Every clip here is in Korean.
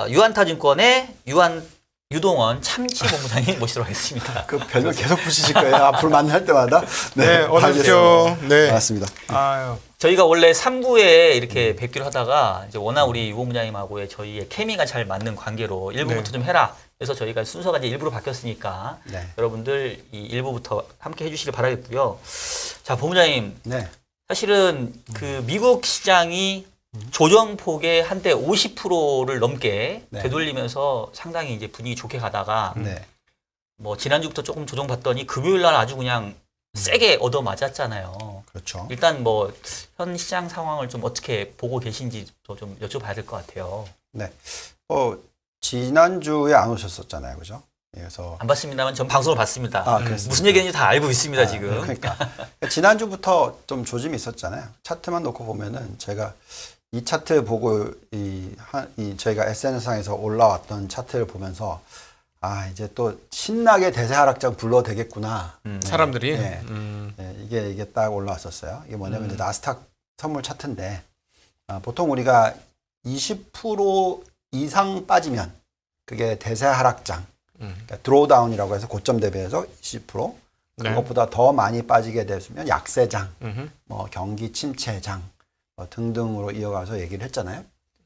유한타증권의 유동원 참치본부장님 모시도록 하겠습니다. 그 별명 계속 붙이실 거예요. 앞으로 만날 때마다. 네, 어서 오십시오. 네. 맞습니다. 아유. 저희가 원래 3부에 이렇게 뵙기로 하다가 이제 워낙 우리 유본부장님하고의 저희의 케미가 잘 맞는 관계로 1부부터 네. 좀 해라. 그래서 저희가 순서가 이제 1부로 바뀌었으니까 네. 여러분들 이 1부부터 함께 해주시길 바라겠고요. 자, 본부장님. 네. 사실은 그 미국 시장이 조정폭의 한때 50%를 넘게 네. 되돌리면서 상당히 이제 분위기 좋게 가다가 네. 뭐 지난주부터 조금 조정받더니 금요일 날 아주 그냥 세게 얻어 맞았잖아요. 그렇죠. 일단 뭐 현 시장 상황을 좀 어떻게 보고 계신지도 좀 여쭤봐야 될 것 같아요. 네. 지난주에 안 오셨었잖아요. 그죠? 그래서 안 봤습니다만 전 방송을 봤습니다. 그렇습니다. 무슨 얘기인지 다 알고 있습니다, 지금. 그러니까 지난주부터 좀 조짐이 있었잖아요. 차트만 놓고 보면은 제가 이 차트 보고 저희가 SNS상에서 올라왔던 차트를 보면서 이제 또 신나게 대세 하락장 불러도 되겠구나. 사람들이 네. 네, 이게 딱 올라왔었어요. 이게 뭐냐면 이제 나스닥 선물 차트인데 보통 우리가 20% 이상 빠지면 그게 대세 하락장, 그러니까 드로우다운이라고 해서 고점 대비해서 20%, 네. 그것보다 더 많이 빠지게 되면 약세장, 음흠. 뭐 경기 침체장 등등으로 이어가서 얘기를 했잖아요.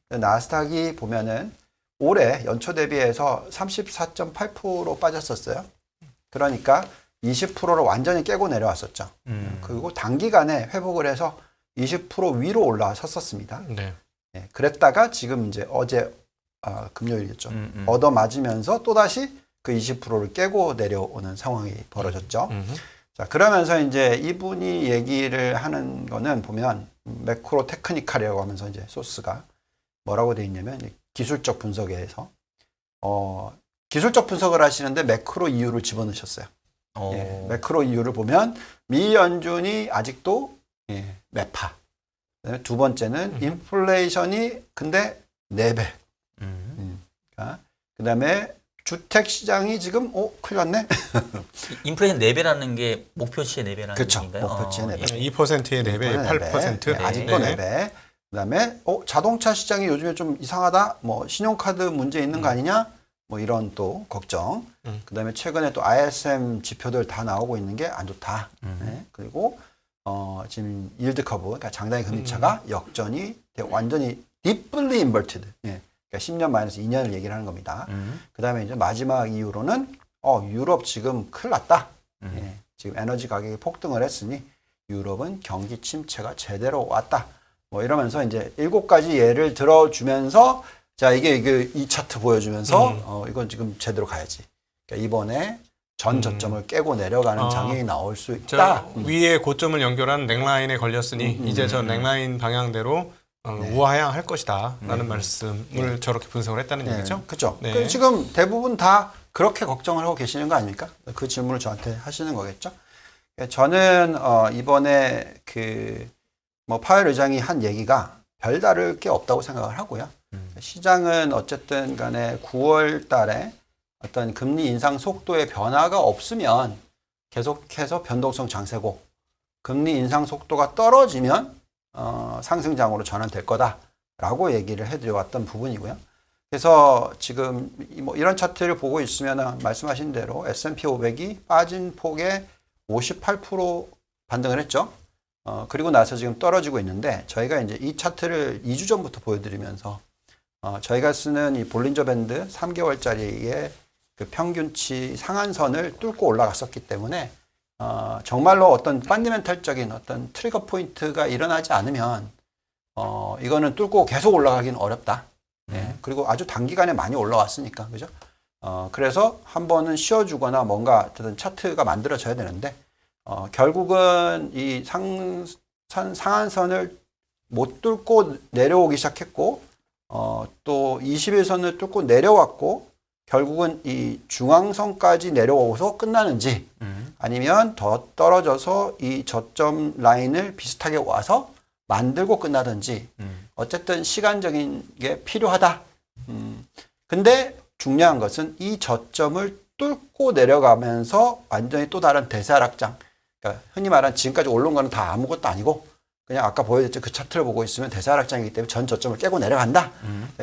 나스닥이 보면은 올해 연초 대비해서 34.8% 빠졌었어요. 그러니까 20%를 완전히 깨고 내려왔었죠. 그리고 단기간에 회복을 해서 20% 위로 올라섰었습니다. 네. 예, 그랬다가 지금 이제 어제 금요일이었죠. 얻어 맞으면서 또다시 그 20%를 깨고 내려오는 상황이 벌어졌죠. 자, 그러면서 이제 이분이 얘기를 하는 거는 보면 매크로 테크니컬이라고 하면서 이제 소스가 뭐라고 돼 있냐면 기술적 분석에서 기술적 분석을 하시는데 매크로 이유를 집어넣으셨어요. 예, 매크로 이유를 보면 미 연준이 아직도 매파. 두 번째는 인플레이션이 근데 4배. 그다음에 주택 시장이 지금 큰일 났네. 인플레이션 4배라는 게 목표치의 4배라는 그렇죠. 얘기인가요? 목표치의 4배. 2%의 4배, 8%. 네, 아직도 4배. 그다음에 자동차 시장이 요즘에 좀 이상하다. 뭐 신용카드 문제 있는 거 아니냐? 뭐 이런 또 걱정. 그다음에 최근에 또 ISM 지표들 다 나오고 있는 게 안 좋다. 네. 그리고 지금 일드 커브, 그러니까 장단기 금리차가 역전이 완전히 deeply inverted. 예. 그러니까 10년 마이너스 2년을 얘기를 하는 겁니다. 그다음에 이제 마지막 이유로는 유럽 지금 큰일 났다. 예. 지금 에너지 가격이 폭등을 했으니 유럽은 경기 침체가 제대로 왔다. 뭐 이러면서 이제 7가지 예를 들어주면서 자 이게 이 차트 보여주면서 이건 지금 제대로 가야지. 그러니까 이번에 전 저점을 깨고 내려가는 장이 나올 수 있다. 위에 고점을 연결한 넥라인에 걸렸으니 이제 저 넥라인 방향대로 우하향할 것이다 라는 말씀을 저렇게 분석을 했다는 얘기죠. 그렇죠. 네. 지금 대부분 다 그렇게 걱정을 하고 계시는 거 아닙니까? 그 질문을 저한테 하시는 거겠죠. 저는 이번에 뭐 파웰 의장이 한 얘기가 별다를 게 없다고 생각을 하고요. 시장은 어쨌든 간에 9월 달에 어떤 금리 인상 속도의 변화가 없으면 계속해서 변동성 장세고 금리 인상 속도가 떨어지면 상승장으로 전환될 거다라고 얘기를 해드려왔던 부분이고요. 그래서 지금 뭐 이런 차트를 보고 있으면 말씀하신 대로 S&P 500이 빠진 폭의 58% 반등을 했죠. 그리고 나서 지금 떨어지고 있는데 저희가 이제 이 차트를 2주 전부터 보여드리면서 저희가 쓰는 이 볼린저 밴드 3개월짜리의 그 평균치 상한선을 뚫고 올라갔었기 때문에 정말로 어떤 펀더멘털적인 어떤 트리거 포인트가 일어나지 않으면 이거는 뚫고 계속 올라가기는 어렵다. 네. 그리고 아주 단기간에 많이 올라왔으니까 그죠? 그래서 한 번은 쉬어주거나 뭔가 어떤 차트가 만들어져야 되는데 결국은 이 상한선을 못 뚫고 내려오기 시작했고 또 21선을 뚫고 내려왔고 결국은 이 중앙선까지 내려오고서 끝나는지 아니면 더 떨어져서 이 저점 라인을 비슷하게 와서 만들고 끝나든지 어쨌든 시간적인 게 필요하다. 근데 중요한 것은 이 저점을 뚫고 내려가면서 완전히 또 다른 대세 하락장, 그러니까 흔히 말하는 지금까지 올라온 거는 다 아무것도 아니고 그냥 아까 보여줬죠. 그 차트를 보고 있으면 대사하락장이기 때문에 전 저점을 깨고 내려간다.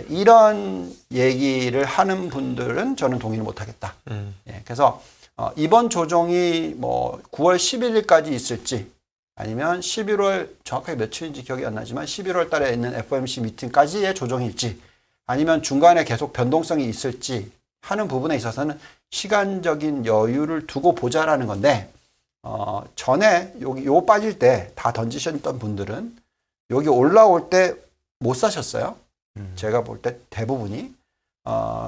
이런 얘기를 하는 분들은 저는 동의를 못하겠다. 예, 그래서 이번 조정이 뭐 9월 11일까지 있을지 아니면 11월 정확하게 며칠인지 기억이 안 나지만 11월 달에 있는 FOMC 미팅까지의 조정일지 아니면 중간에 계속 변동성이 있을지 하는 부분에 있어서는 시간적인 여유를 두고 보자라는 건데 전에 요 빠질 때 다 던지셨던 분들은 여기 올라올 때 못 사셨어요. 제가 볼 때 대부분이.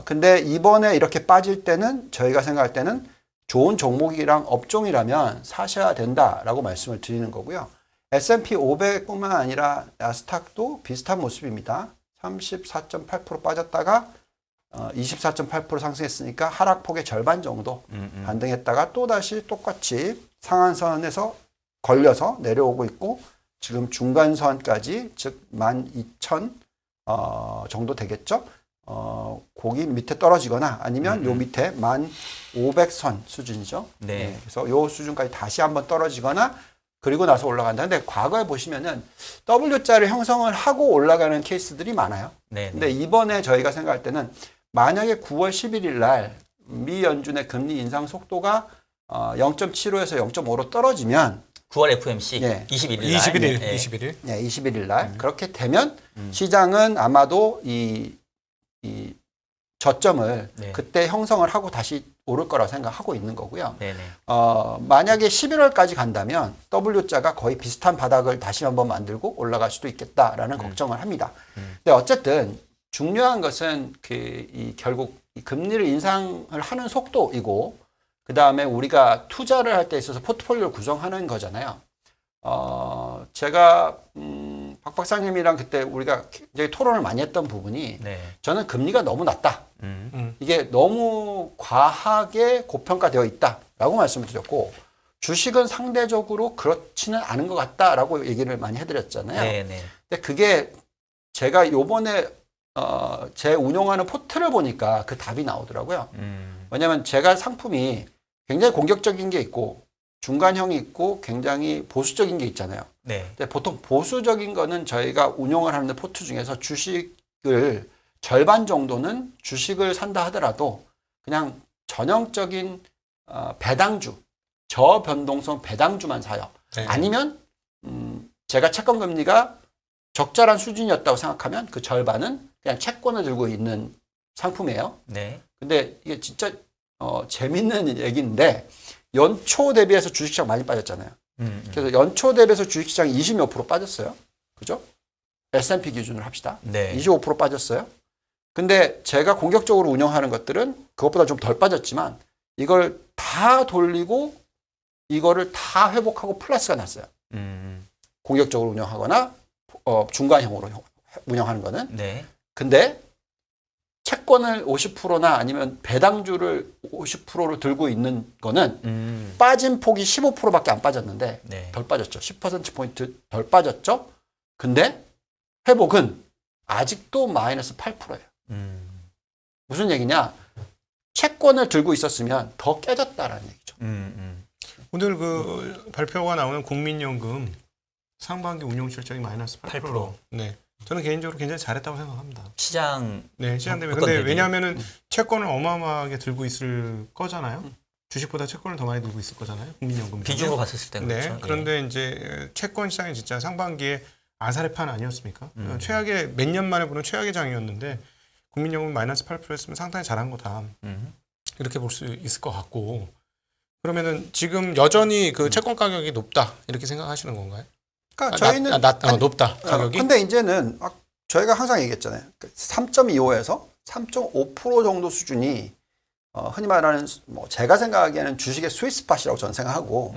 근데 이번에 이렇게 빠질 때는 저희가 생각할 때는 좋은 종목이랑 업종이라면 사셔야 된다라고 말씀을 드리는 거고요. S&P 500뿐만 아니라 나스닥도 비슷한 모습입니다. 34.8% 빠졌다가 24.8% 상승했으니까 하락폭의 절반 정도 반등했다가 또다시 똑같이 상한선에서 걸려서 내려오고 있고 지금 중간선까지 즉 12,000 정도 되겠죠. 거기 밑에 떨어지거나 아니면 요 밑에 1,500선 수준이죠. 네. 그래서 요 수준까지 다시 한번 떨어지거나 그리고 나서 올라간다. 근데 과거에 보시면은 W자를 형성을 하고 올라가는 케이스들이 많아요. 네. 근데 이번에 저희가 생각할 때는 만약에 9월 11일 날 미 연준의 금리 인상 속도가 0.75에서 0.5로 떨어지면 9월 FOMC 예. 21일 날. 21일, 네. 21일. 네, 21일 날 그렇게 되면 시장은 아마도 이 저점을 네. 그때 형성을 하고 다시 오를 거라고 생각하고 있는 거고요. 네네. 만약에 11월까지 간다면 W자가 거의 비슷한 바닥을 다시 한번 만들고 올라갈 수도 있겠다라는 걱정을 합니다. 근데 어쨌든 중요한 것은 결국 이 금리를 인상을 하는 속도이고 그 다음에 우리가 투자를 할 때 있어서 포트폴리오를 구성하는 거잖아요. 제가 박 박사님이랑 그때 우리가 굉장히 토론을 많이 했던 부분이 네. 저는 금리가 너무 낮다. 이게 너무 과하게 고평가되어 있다라고 말씀을 드렸고 주식은 상대적으로 그렇지는 않은 것 같다라고 얘기를 많이 해드렸잖아요. 네네. 근데 그게 제가 요번에 제 운용하는 포트를 보니까 그 답이 나오더라고요. 왜냐하면 제가 상품이 굉장히 공격적인 게 있고 중간형이 있고 굉장히 보수적인 게 있잖아요. 네. 근데 보통 보수적인 거는 저희가 운용을 하는 포트 중에서 주식을 절반 정도는 주식을 산다 하더라도 그냥 전형적인 배당주, 저변동성 배당주만 사요. 네. 아니면 제가 채권 금리가 적절한 수준이었다고 생각하면 그 절반은 그냥 채권을 들고 있는 상품이에요. 네. 근데 이게 진짜 재밌는 얘기인데 연초 대비해서 주식시장 많이 빠졌잖아요. 그래서 연초 대비해서 주식시장이 20몇 프로 빠졌어요. 그죠? S&P 기준으로 합시다. 네. 25% 빠졌어요. 근데 제가 공격적으로 운영하는 것들은 그것보다 좀 덜 빠졌지만 이걸 다 돌리고 이거를 다 회복하고 플러스가 났어요. 공격적으로 운영하거나 중간형으로 운영하는 거는. 네. 근데 채권을 50%나 아니면 배당주를 50%로 들고 있는 거는 빠진 폭이 15%밖에 안 빠졌는데 네. 덜 빠졌죠. 10%포인트 덜 빠졌죠. 근데 회복은 아직도 마이너스 8%예요. 무슨 얘기냐? 채권을 들고 있었으면 더 깨졌다라는 얘기죠. 오늘 그 발표가 나오는 국민연금 상반기 운용 실적이 마이너스 8%. 네. 저는 개인적으로 굉장히 잘했다고 생각합니다. 시장. 네, 시장 대비. 어떤 근데 대비? 왜냐하면은 채권을 어마어마하게 들고 있을 거잖아요. 주식보다 채권을 더 많이 들고 있을 거잖아요. 국민연금 비중으로 봤을 때 네. 그렇죠. 그런데 이제 채권 시장이 진짜 상반기에 아사리판 아니었습니까? 최악의 몇 년 만에 보는 최악의 장이었는데 국민연금 마이너스 8%였으면 상당히 잘한 거다. 이렇게 볼 수 있을 것 같고. 그러면은 지금 여전히 그 채권 가격이 높다 이렇게 생각하시는 건가요? 그러니까 저희는 높다 가격이. 근데 이제는 저희가 항상 얘기했잖아요. 3.25에서 3.5% 정도 수준이 흔히 말하는 뭐 제가 생각하기에는 주식의 스위스팟이라고 저는 생각하고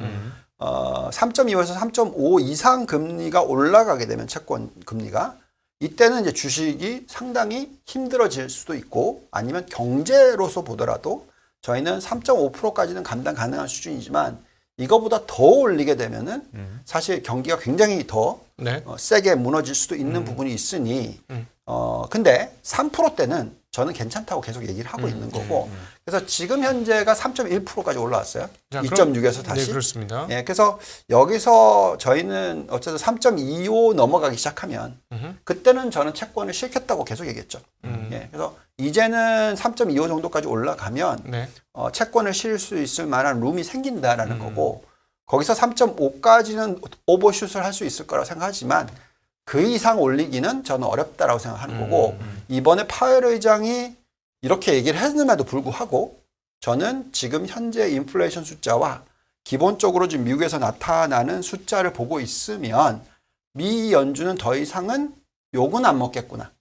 3.25에서 3.5 이상 금리가 올라가게 되면 채권 금리가 이때는 이제 주식이 상당히 힘들어질 수도 있고 아니면 경제로서 보더라도 저희는 3.5%까지는 감당 가능한 수준이지만 이거보다 더 올리게 되면은 사실 경기가 굉장히 더 네. 세게 무너질 수도 있는 부분이 있으니 근데 3%대는 저는 괜찮다고 계속 얘기를 하고 있는 거고 그래서 지금 현재가 3.1%까지 올라왔어요. 자, 2.6에서 다시. 네, 그렇습니다. 예, 그래서 여기서 저희는 어쨌든 3.25 넘어가기 시작하면 그때는 저는 채권을 싫겠다고 계속 얘기했죠. 예, 그래서 이제는 3.25 정도까지 올라가면 네. 채권을 실 수 있을 만한 룸이 생긴다라는 거고 거기서 3.5까지는 오버슛을 할 수 있을 거라고 생각하지만 그 이상 올리기는 저는 어렵다라고 생각하는 거고 이번에 파웰 의장이 이렇게 얘기를 했음에도 불구하고 저는 지금 현재 인플레이션 숫자와 기본적으로 지금 미국에서 나타나는 숫자를 보고 있으면 미 연준은 더 이상은 욕은 안 먹겠구나.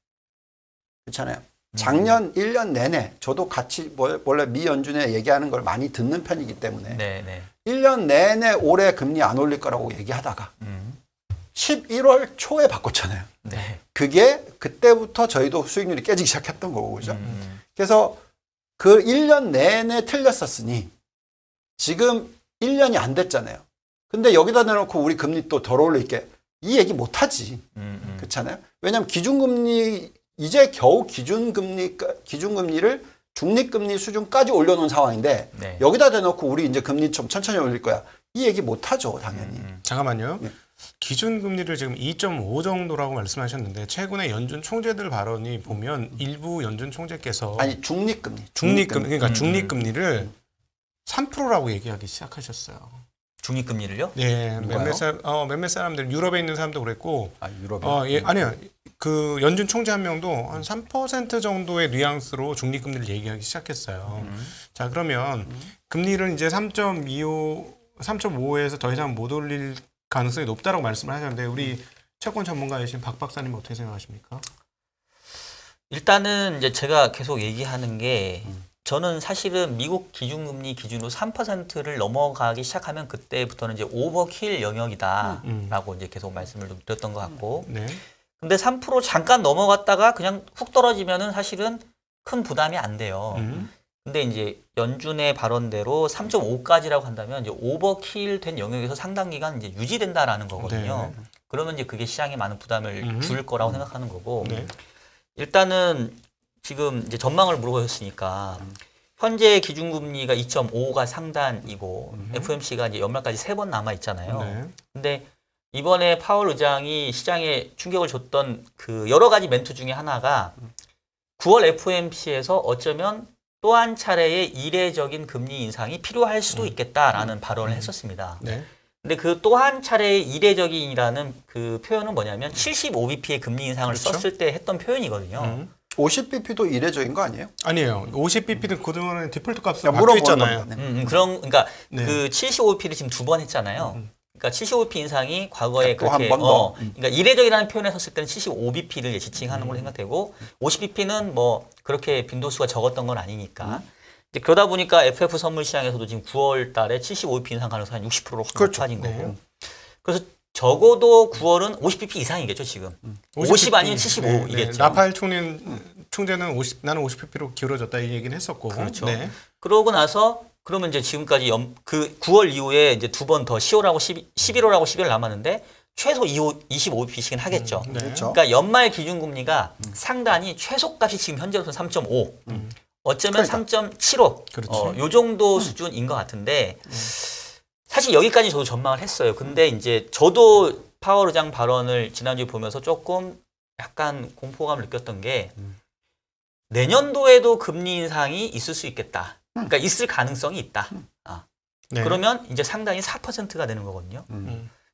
그렇잖아요. 작년 1년 내내 저도 같이 원래 미 연준에 얘기하는 걸 많이 듣는 편이기 때문에 네, 네. 1년 내내 올해 금리 안 올릴 거라고 얘기하다가 11월 초에 바꿨잖아요. 네. 그게 그때부터 저희도 수익률이 깨지기 시작했던 거고 그죠? 그래서 그 1년 내내 틀렸었으니 지금 1년이 안 됐잖아요. 근데 여기다 내놓고 우리 금리 또 덜 올릴게 이 얘기 못 하지. 그렇잖아요. 왜냐하면 기준금리 이제 겨우 기준금리를 중립금리 수준까지 올려놓은 상황인데 네. 여기다 대놓고 우리 이제 금리 좀 천천히 올릴 거야. 이 얘기 못 하죠, 당연히. 잠깐만요. 네. 기준금리를 지금 2.5 정도라고 말씀하셨는데 최근에 연준 총재들 발언이 보면 일부 연준 총재께서 아니 중립금리. 그러니까 중립금리를 3%라고 얘기하기 시작하셨어요. 중립금리를요? 네, 누가요? 몇몇 사람들 유럽에 있는 사람도 그랬고, 아 유럽에. 예, 아니요, 그 연준 총재 한 명도 한 3% 정도의 뉘앙스로 중립금리를 얘기하기 시작했어요. 자, 그러면 금리를 이제 3.5에서 더 이상 못 올릴 가능성이 높다라고 말씀을 하셨는데 우리 채권 전문가이신 박 박사님 어떻게 생각하십니까? 일단은 이제 제가 계속 얘기하는 게 저는 사실은 미국 기준금리 기준으로 3%를 넘어가기 시작하면 그때부터는 이제 오버킬 영역이다라고 이제 계속 말씀을 좀 드렸던 것 같고 네. 근데 3% 잠깐 넘어갔다가 그냥 훅 떨어지면은 사실은 큰 부담이 안 돼요. 근데 이제 연준의 발언대로 3.5까지라고 한다면 이제 오버킬 된 영역에서 상당 기간 이제 유지된다라는 거거든요. 네. 그러면 이제 그게 시장에 많은 부담을 줄 거라고 생각하는 거고 네. 일단은 지금 이제 전망을 물어보셨으니까 현재 기준금리가 2.5가 상단이고 FOMC가 이제 연말까지 3번 남아 있잖아요. 네. 근데 이번에 파월 의장이 시장에 충격을 줬던 그 여러 가지 멘트 중에 하나가 9월 FOMC에서 어쩌면 또 한 차례의 이례적인 금리 인상이 필요할 수도 있겠다라는 발언을 했었습니다. 네. 근데 그 또 한 차례의 이례적인이라는 그 표현은 뭐냐면 75bp의 금리 인상을 그렇죠. 썼을 때 했던 표현이거든요. 50bp도 이례적인 거 아니에요? 아니에요. 50bp는 그동안에 디폴트 값이 야, 바뀌어 있잖아요. 겁니다. 네. 그러니까 네. 그 75bp를 지금 2번 했잖아요. 그러니까 75bp 인상이 과거에 또 한 그렇게 번 더. 그러니까 이례적이라는 표현을 썼을 때는 75bp를 지칭하는 걸로 생각되고 50bp는 뭐 그렇게 빈도수가 적었던 건 아니니까 이제 그러다 보니까 FF 선물 시장에서도 지금 9월 달에 75bp 인상 가능성이 한 60%로 확 그렇죠. 높아진 거고 네. 그래서 적어도 9월은 50bp 이상이겠죠 지금 50 아니면 75이겠죠. 라파엘 총재는 나는 50pp로 기울어졌다 이 얘기는 했었고. 그렇죠. 네. 그러고 나서 그러면 이제 지금까지 그 9월 이후에 이제 두 번 더 10월하고 11월하고 12월 남았는데 최소 25bp씩은 하겠죠. 네. 그렇죠. 그러니까 연말 기준금리가 상단이 최소값이 지금 현재로서는 3.5, 어쩌면 그러니까. 3.75, 그렇지. 요 정도 수준인 것 같은데 사실 여기까지 저도 전망을 했어요. 근데 이제 저도 파월 의장 발언을 지난주에 보면서 조금 약간 공포감을 느꼈던 게 내년도에도 금리 인상이 있을 수 있겠다. 그러니까 있을 가능성이 있다. 네. 그러면 이제 상당히 4%가 되는 거거든요.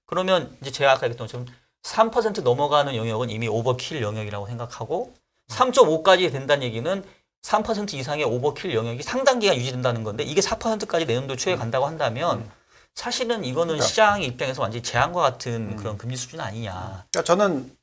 그러면 이제 제가 아까 얘기했던 것처럼 3% 넘어가는 영역은 이미 오버킬 영역이라고 생각하고 3.5까지 된다는 얘기는 3% 이상의 오버킬 영역이 상당 기간 유지된다는 건데 이게 4%까지 내년도 초에 간다고 한다면 사실은 이거는 그러니까. 시장의 입장에서 완전히 재앙과 같은 그런 금리 수준 아니냐. 그러니까 저는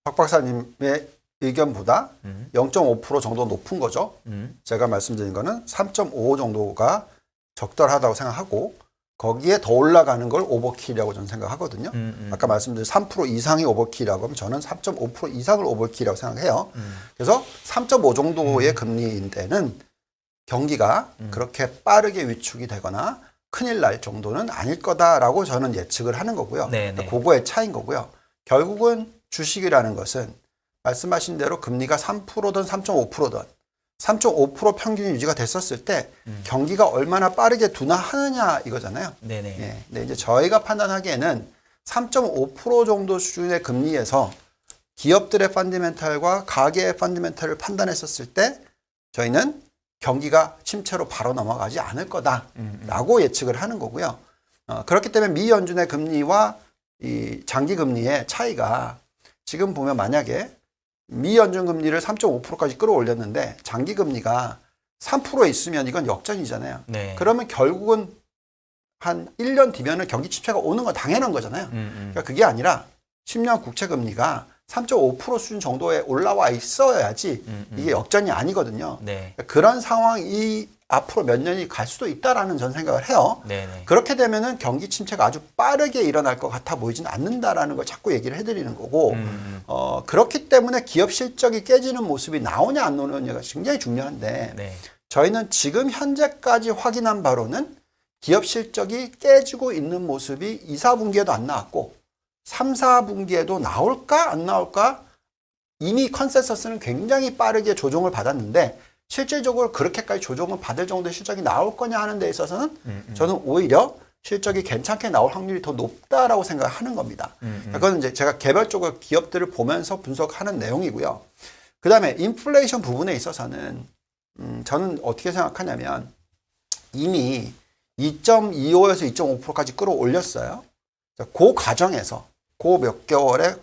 박 박사님의 의견보다 0.5% 정도 높은 거죠. 제가 말씀드린 거는 3.5 정도가 적절하다고 생각하고 거기에 더 올라가는 걸 오버킬이라고 저는 생각하거든요. 아까 말씀드린 3% 이상이 오버킬이라고 하면 저는 3.5% 이상을 오버킬이라고 생각해요. 그래서 3.5 정도의 금리인데는 경기가 그렇게 빠르게 위축이 되거나 큰일 날 정도는 아닐 거다라고 저는 예측을 하는 거고요. 네네. 그거의 차이인 거고요. 결국은 주식이라는 것은 말씀하신 대로 금리가 3%든 3.5%든 3.5% 평균이 유지가 됐었을 때 경기가 얼마나 빠르게 둔화하느냐 이거잖아요. 네네. 예. 근데 이제 저희가 판단하기에는 3.5% 정도 수준의 금리에서 기업들의 펀더멘탈과 가계의 펀더멘탈을 판단했었을 때 저희는 경기가 침체로 바로 넘어가지 않을 거다라고 예측을 하는 거고요. 그렇기 때문에 미 연준의 금리와 이 장기 금리의 차이가 지금 보면 만약에 미 연준 금리를 3.5%까지 끌어올렸는데 장기 금리가 3%에 있으면 이건 역전이잖아요. 네. 그러면 결국은 한 1년 뒤면은 경기 침체가 오는 건 당연한 거잖아요. 그러니까 그게 아니라 10년 국채 금리가 3.5% 수준 정도에 올라와 있어야지 이게 역전이 아니거든요. 네. 그런 상황이 앞으로 몇 년이 갈 수도 있다라는 전 생각을 해요. 네네. 그렇게 되면은 경기 침체가 아주 빠르게 일어날 것 같아 보이지는 않는다라는 걸 자꾸 얘기를 해드리는 거고, 그렇기 때문에 기업 실적이 깨지는 모습이 나오냐 안 나오느냐가 굉장히 중요한데, 네. 저희는 지금 현재까지 확인한 바로는 기업 실적이 깨지고 있는 모습이 2, 4분기에도 안 나왔고 3, 4분기에도 나올까 안 나올까 이미 컨센서스는 굉장히 빠르게 조정을 받았는데 실질적으로 그렇게까지 조정을 받을 정도의 실적이 나올 거냐 하는 데 있어서는 저는 오히려 실적이 괜찮게 나올 확률이 더 높다라고 생각하는 겁니다. 그건 이제 제가 개별적으로 기업들을 보면서 분석하는 내용이고요. 그 다음에 인플레이션 부분에 있어서는 저는 어떻게 생각하냐면 이미 2.25에서 2.5%까지 끌어올렸어요. 그 과정에서 그 몇 개월에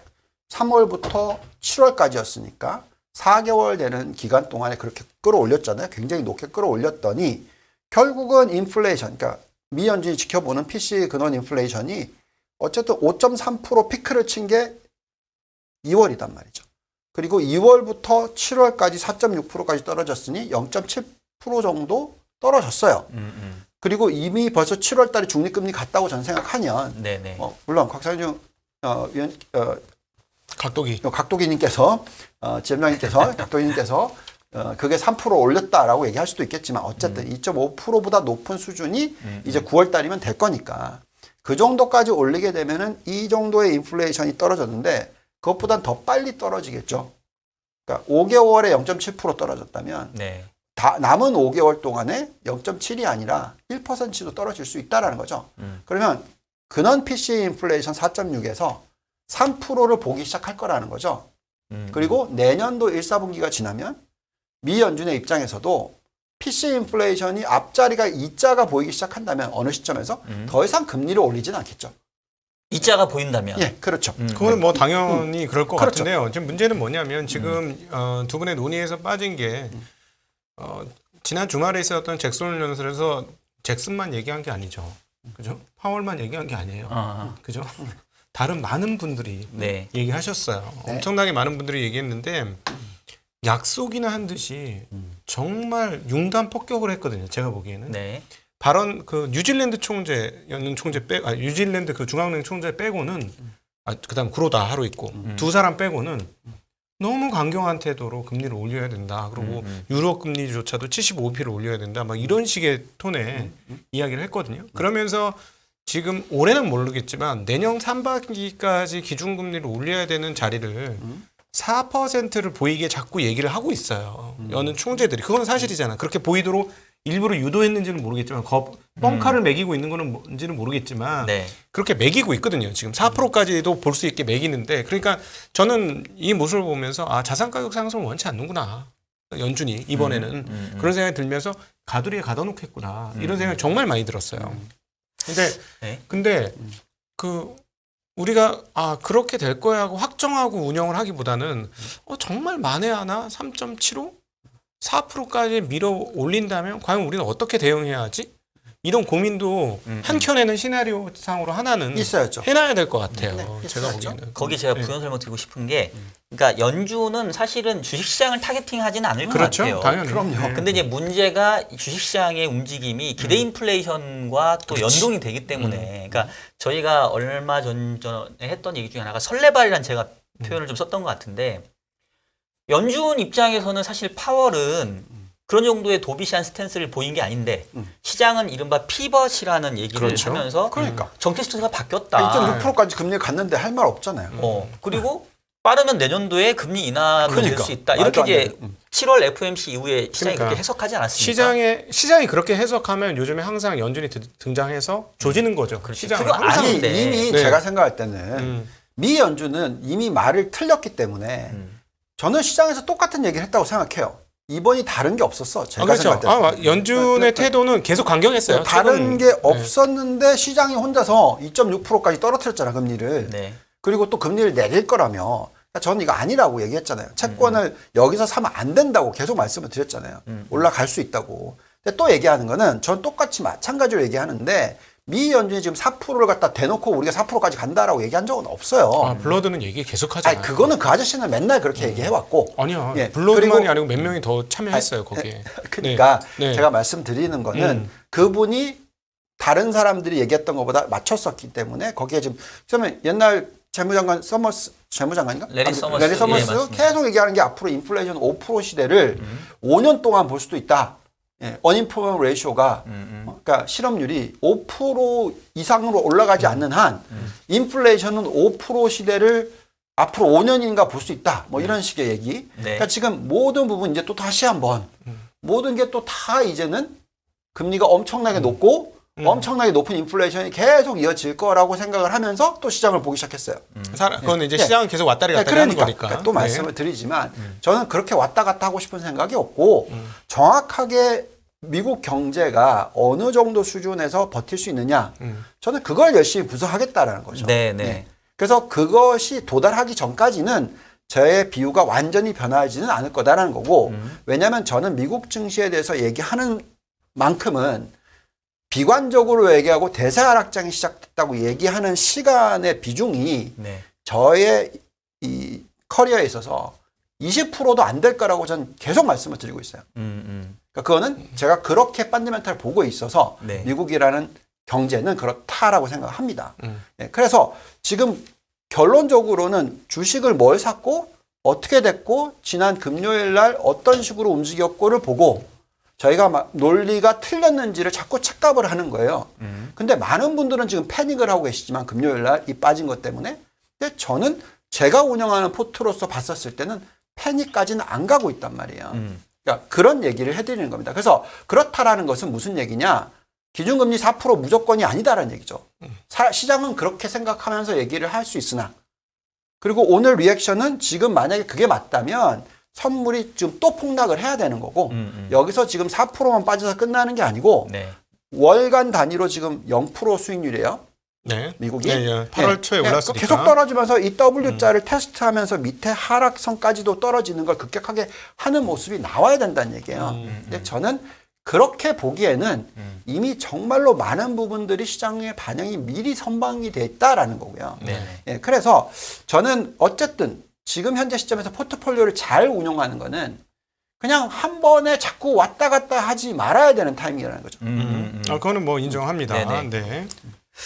3월부터 7월까지였으니까 4개월 되는 기간 동안에 그렇게 끌어올렸잖아요. 굉장히 높게 끌어올렸더니 결국은 인플레이션, 그러니까 미 연준이 지켜보는 PC 근원 인플레이션이 어쨌든 5.3% 피크를 친 게 2월이단 말이죠. 그리고 2월부터 7월까지 4.6%까지 떨어졌으니 0.7% 정도 떨어졌어요. 그리고 이미 벌써 7월 달에 중립금리 갔다고 저는 생각하면, 네네. 물론 곽상중 각도기님께서 지점장님께서 각도기님께서 그게 3% 올렸다라고 얘기할 수도 있겠지만 어쨌든 2.5%보다 높은 수준이 이제 9월 달이면 될 거니까 그 정도까지 올리게 되면은 이 정도의 인플레이션이 떨어졌는데 그것보단 더 빨리 떨어지겠죠. 그러니까 5개월에 0.7% 떨어졌다면 네. 남은 5개월 동안에 0.7이 아니라 1%도 떨어질 수 있다라는 거죠. 그러면 근원 PC 인플레이션 4.6에서 3%를 보기 시작할 거라는 거죠. 그리고 내년도 1, 4분기가 지나면 미 연준의 입장에서도 PC 인플레이션이 앞자리가 2자가 보이기 시작한다면 어느 시점에서 더 이상 금리를 올리진 않겠죠. 이자가 보인다면. 예, 그렇죠. 그거는 뭐 당연히 그럴 것 그렇죠. 같은데요. 지금 문제는 뭐냐면 지금 두 분의 논의에서 빠진 게 지난 주말에 있었던 잭슨 연설에서 잭슨만 얘기한 게 아니죠. 그죠? 파월만 얘기한 게 아니에요. 그죠? 다른 많은 분들이 네. 얘기하셨어요. 네. 엄청나게 많은 분들이 얘기했는데 약속이나 한 듯이 정말 융단 폭격을 했거든요. 제가 보기에는. 네. 발언 그 뉴질랜드 총재 연는 총재 뉴질랜드 그 중앙은행 총재 빼고는 그다음 구로다 하루 있고 두 사람 빼고는 너무 강경한 태도로 금리를 올려야 된다. 그리고 유로 금리조차도 75bp를 올려야 된다. 막 이런 식의 톤의 이야기를 했거든요. 그러면서 지금 올해는 모르겠지만 내년 3분기까지 기준금리를 올려야 되는 자리를 4%를 보이게 자꾸 얘기를 하고 있어요. 여는 총재들이. 그건 사실이잖아. 그렇게 보이도록 일부러 유도했는지는 모르겠지만 뻥카를 매기고 있는 거는 뭔지는 모르겠지만 네. 그렇게 매기고 있거든요. 지금 4%까지도 볼 수 있게 매기는데 그러니까 저는 이 모습을 보면서 자산 가격 상승을 원치 않는구나. 연준이 이번에는 그런 생각이 들면서 가두리에 가둬놓겠구나. 이런 생각이 정말 많이 들었어요. 근데 그 우리가 그렇게 될 거야 하고 확정하고 운영을 하기보다는 정말 만에 하나 3.75? 4%까지 밀어 올린다면 과연 우리는 어떻게 대응해야 하지? 이런 고민도 한켠에는 시나리오 상으로 하나는 있어야죠. 해놔야 될 것 같아요. 네, 제가 있어야죠. 보기에는. 거기 제가 부연 설명 드리고 싶은 게, 그러니까 연준은 사실은 주식시장을 타겟팅하지는 않을 것 그렇죠. 같아요. 당연히. 그럼요. 근데 이제 문제가 주식시장의 움직임이 기대 인플레이션과 또 연동이 되기 때문에, 그러니까 저희가 얼마 전에 했던 얘기 중에 하나가 설레발이라는 제가 표현을 좀 썼던 것 같은데, 연준 입장에서는 사실 파월은 그런 정도의 도비시한 스탠스를 보인 게 아닌데 시장은 이른바 피벗이라는 얘기를 그렇죠. 하면서 그러니까 정책 스탠스가 바뀌었다. 2.6%까지 금리를 갔는데 할 말 없잖아요. 그리고 빠르면 내년도에 금리 인하도 될 수 있다. 이렇게 말도 안 이제 되는. 7월 FOMC 이후에 시장이 그러니까 그렇게 해석하지 않았습니까? 시장이 그렇게 해석하면 요즘에 항상 연준이 등장해서 조지는 거죠. 시장을 그거 항상. 아니 아닌데. 이미 네. 제가 생각할 때는 음. 미 연준은 이미 말을 틀렸기 때문에 저는 시장에서 똑같은 얘기를 했다고 생각해요. 이번이 다른 게 없었어. 제가 그렇죠. 생각할 때. 연준의 태도는 계속 강경했어요. 다른 최근. 게 없었는데 시장이 혼자서 2.6%까지 떨어뜨렸잖아 금리를. 네. 그리고 또 금리를 내릴 거라며. 그러니까 저는 이거 아니라고 얘기했잖아요. 채권을 여기서 사면 안 된다고 계속 말씀을 드렸잖아요. 올라갈 수 있다고. 근데 또 얘기하는 거는 전 똑같이 마찬가지로 얘기하는데 미 연준이 지금 4%를 갖다 대놓고 우리가 4%까지 간다라고 얘기한 적은 없어요. 블러드는 얘기 계속 하잖아요. 아니 그거는 그 아저씨는 맨날 그렇게 얘기해왔고. 아니야. 예, 블러드만이 그리고- 아니고 몇 명이 더 참여했어요 거기에. 그러니까 네. 제가 말씀드리는 거는 그분이 다른 사람들이 얘기했던 것보다 맞췄었기 때문에 거기에 지금 그러면 옛날 재무장관 재무장관인가? 레리 서머스. 레리 서머스 예, 맞습니다. 계속 얘기하는 게 앞으로 인플레이션 5% 시대를 5년 동안 볼 수도 있다. 예, 언인플레이션 레이쇼가 그러니까 실업률이 5% 이상으로 올라가지 않는 한 인플레이션은 5% 시대를 앞으로 5년인가 볼 수 있다. 뭐 이런 식의 얘기. 네. 그러니까 지금 모든 부분 이제 또 다시 한번 모든 게 또 다 이제는 금리가 엄청나게 높고 엄청나게 높은 인플레이션이 계속 이어질 거라고 생각을 하면서 또 시장을 보기 시작했어요. 그건 이제 네. 시장은 계속 왔다리 갔다리 하는 거니까. 또 말씀을 드리지만 저는 그렇게 왔다 갔다 하고 싶은 생각이 없고 정확하게 미국 경제가 어느 정도 수준에서 버틸 수 있느냐 저는 그걸 열심히 분석하겠다라는 거죠. 네, 네. 그래서 그것이 도달하기 전까지는 저의 비유가 완전히 변하지는 않을 거다라는 거고 왜냐하면 저는 미국 증시에 대해서 얘기하는 만큼은 비관적으로 얘기하고 대세 하락장이 시작됐다고 얘기하는 시간의 비중이 네. 저의 이 커리어에 있어서 20%도 안 될 거라고 전 계속 말씀을 드리고 있어요. 그러니까 그거는 제가 그렇게 펀더멘탈 보고 있어서 네. 미국이라는 경제는 그렇다라고 생각합니다. 예, 그래서 지금 결론적으로는 주식을 뭘 샀고 어떻게 됐고 지난 금요일 날 어떤 식으로 움직였고를 보고 저희가 막 논리가 틀렸는지를 자꾸 착각을 하는 거예요. 근데 많은 분들은 지금 패닉을 하고 계시지만 금요일 날 이 빠진 것 때문에 근데 저는 제가 운영하는 포트로서 봤었을 때는 패닉까지는 안 가고 있단 말이에요. 그러니까 그런 얘기를 해드리는 겁니다. 그래서 그렇다라는 것은 무슨 얘기냐? 기준금리 4% 무조건이 아니다라는 얘기죠. 시장은 그렇게 생각하면서 얘기를 할 수 있으나 그리고 오늘 리액션은 지금 만약에 그게 맞다면 선물이 지금 또 폭락을 해야 되는 거고 여기서 지금 4%만 빠져서 끝나는 게 아니고 네. 월간 단위로 지금 0% 수익률이에요. 네. 미국이. 네, 8월 초에 올랐으니까. 계속 떨어지면서 이 W자를 테스트하면서 밑에 하락선까지도 떨어지는 걸 급격하게 하는 모습이 나와야 된다는 얘기예요. 근데 저는 그렇게 보기에는 이미 정말로 많은 부분들이 시장의 반영이 미리 선방이 돼 있다라는 거고요. 네. 예, 그래서 저는 어쨌든 지금 현재 시점에서 포트폴리오를 잘 운용하는 거는 그냥 한 번에 자꾸 왔다 갔다 하지 말아야 되는 타이밍이라는 거죠. 그거는 뭐 인정합니다. 네네. 네.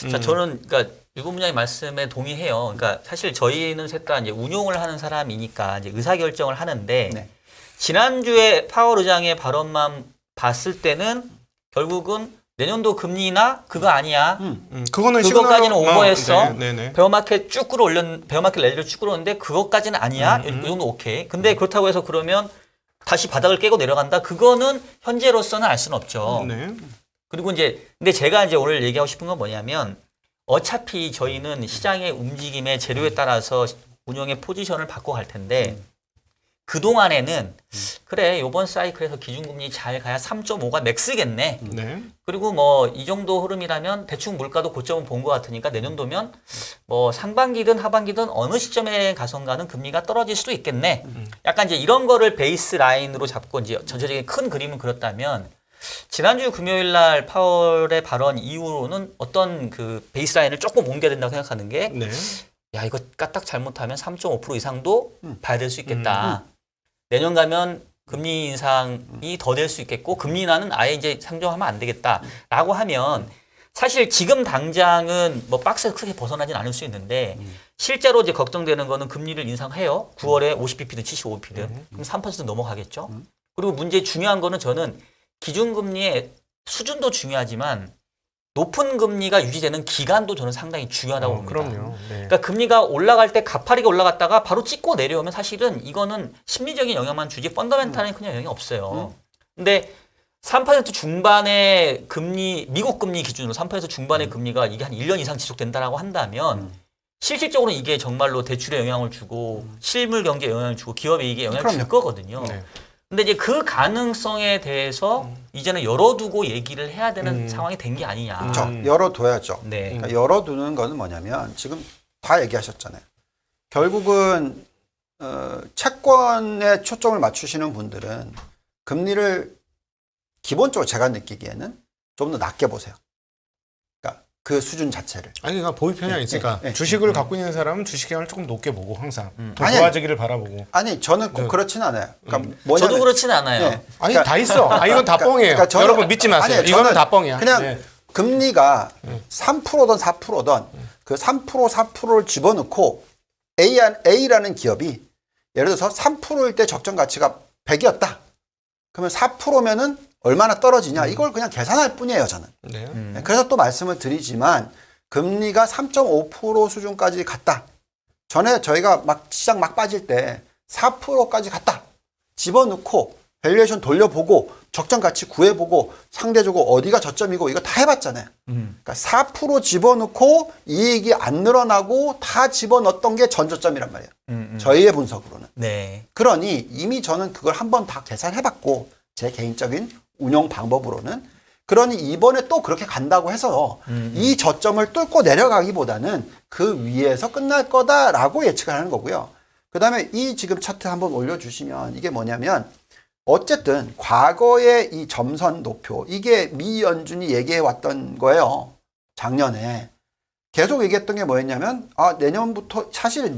자, 저는 그러니까 유고 부장님 말씀에 동의해요. 그러니까 사실 저희는 셋 다 이제 운용을 하는 사람이니까 이제 의사 결정을 하는데 네. 지난주에 파월 의장의 발언만 봤을 때는 결국은 내년도 금리나 그거 아니야. 그거는 그것까지는 시그널로- 오버했어. 네네. 베어마켓 쭉 끌어올렸, 베어마켓 랠리를 쭉 끌어오는데 그것까지는 아니야. 이 정도 오케이. 근데 그렇다고 해서 그러면 다시 바닥을 깨고 내려간다. 그거는 현재로서는 알 수는 없죠. 네. 그리고 이제 근데 제가 이제 오늘 얘기하고 싶은 건 뭐냐면 어차피 저희는 시장의 움직임의 재료에 따라서 운영의 포지션을 바꿔갈 텐데 그동안에는 그래 요번 사이클에서 기준금리 잘 가야 3.5가 맥스겠네. 네. 그리고 뭐 이 정도 흐름이라면 대충 물가도 고점은 본 것 같으니까 내년도면 뭐 상반기든 하반기든 어느 시점에 가선가는 금리가 떨어질 수도 있겠네. 약간 이제 이런 거를 베이스 라인으로 잡고 이제 전체적인 큰 그림은 그렇다면 지난주 금요일 날 파월의 발언 이후로는 어떤 그 베이스 라인을 조금 옮겨야 된다고 생각하는 게 네. 야, 이거 까딱 잘못하면 3.5% 이상도 봐야 될 수 있겠다. 내년 가면 금리 인상이 더 될 수 있겠고 금리 인하는 아예 이제 상정하면 안 되겠다라고 하면 사실 지금 당장은 뭐 박스가 크게 벗어나진 않을 수 있는데 실제로 이제 걱정되는 거는 금리를 인상해요. 9월에 50bp든 75bp든 그럼 3% 넘어가겠죠. 그리고 문제 중요한 거는 저는 기준금리의 수준도 중요하지만 높은 금리가 유지되는 기간도 저는 상당히 중요하다고 봅니다. 그럼요. 네. 그러니까 금리가 올라갈 때 가파르게 올라갔다가 바로 찍고 내려오면 사실은 이거는 심리적인 영향만 주지 펀더멘탈은 그냥 영향이 없어요. 근데 3% 중반의 금리, 미국 금리 기준으로 3% 중반의 금리가 이게 한 1년 이상 지속된다라고 한다면 실질적으로 이게 정말로 대출에 영향을 주고 실물 경제에 영향을 주고 기업 이익에 영향을 줄 거거든요. 네. 근데 이제 그 가능성에 대해서 이제는 열어두고 얘기를 해야 되는 상황이 된 게 아니냐. 그렇죠. 열어둬야죠. 네. 그러니까 열어두는 거는 뭐냐면 지금 다 얘기하셨잖아요. 결국은 채권에 초점을 맞추시는 분들은 금리를 기본적으로 제가 느끼기에는 좀 더 낮게 보세요. 그러니까 그 수준 자체를. 아니 그러니까 보유 편향이 있으니까 네. 주식을 갖고 있는 사람은 주식 시장을 조금 높게 보고 항상 더 아니, 좋아지기를 바라보고. 아니 저는 꼭 그렇진 않아요. 그러니까 저도 그렇지는 않아요. 네. 아니 그러니까- 다 있어. 아 이건 다 뻥이에요. 그러니까 저는- 여러분 믿지 마세요. 아니, 이거는 저는 다 뻥이야. 그냥 네. 금리가 3%든 4%든 그 3%, 4%를 집어넣고 A라는 기업이 예를 들어서 3%일 때 적정 가치가 100이었다. 그러면 4%면은 얼마나 떨어지냐 이걸 그냥 계산할 뿐이에요, 저는. 네. 그래서 또 말씀을 드리지만 금리가 3.5% 수준까지 갔다. 전에 저희가 막 시장 막 빠질 때 4%까지 갔다. 집어넣고 밸류에이션 돌려보고 적정 가치 구해보고 상대적으로 어디가 저점이고 이거 다 해봤잖아요. 그러니까 4% 집어넣고 이익이 안 늘어나고 다 집어넣었던 게 전저점이란 말이에요. 저희의 분석으로는. 네. 그러니 이미 저는 그걸 한번 다 계산해봤고 제 개인적인 운영 방법으로는 그러니 이번에 또 그렇게 간다고 해서 이 저점을 뚫고 내려가기보다는 그 위에서 끝날 거다라고 예측을 하는 거고요. 그 다음에 이 지금 차트 한번 올려주시면 이게 뭐냐면 어쨌든 과거의 이 점선 높여 이게 미 연준이 얘기해 왔던 거예요. 작년에. 계속 얘기했던 게 뭐였냐면 내년부터 사실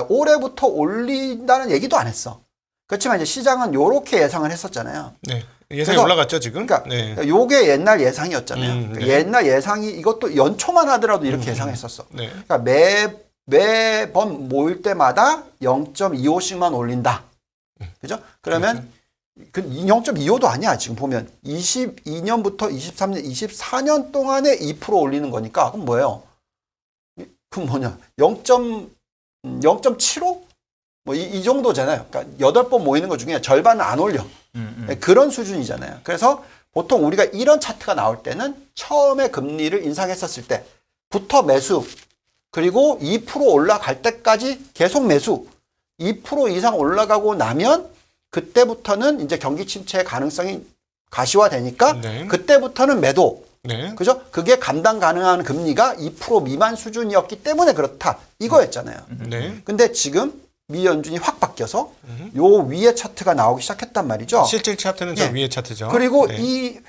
올해부터 올린다는 얘기도 안 했어. 그렇지만 이제 시장은 요렇게 예상을 했었잖아요. 네. 예상이 그래서- 올라갔죠 지금. 그러니까 네. 요게 옛날 예상이었잖아요. 그러니까 네. 옛날 예상이 이것도 연초만 하더라도 이렇게 예상했었어. 네. 그러니까 매번 모일 때마다 0.25씩만 올린다. 그죠? 그러면 그 0.25도 아니야. 지금 보면 22년부터 23년, 24년 동안에 2% 올리는 거니까 그럼 뭐예요? 그럼 뭐냐? 0.75? 뭐 이 정도잖아요. 그러니까 8번 모이는 것 중에 절반은 안 올려. 그런 수준이잖아요. 그래서 보통 우리가 이런 차트가 나올 때는 처음에 금리를 인상했었을 때부터 매수, 그리고 2% 올라갈 때까지 계속 매수, 2% 이상 올라가고 나면 그때부터는 이제 경기 침체의 가능성이 가시화되니까 네. 그때부터는 매도. 네. 그죠? 그게 감당 가능한 금리가 2% 미만 수준이었기 때문에 그렇다. 이거였잖아요. 네. 근데 지금 미 연준이 확 바뀌어서 요 위에 차트가 나오기 시작했단 말이죠. 실질 차트는 저 예. 위에 차트죠. 그리고 네. 이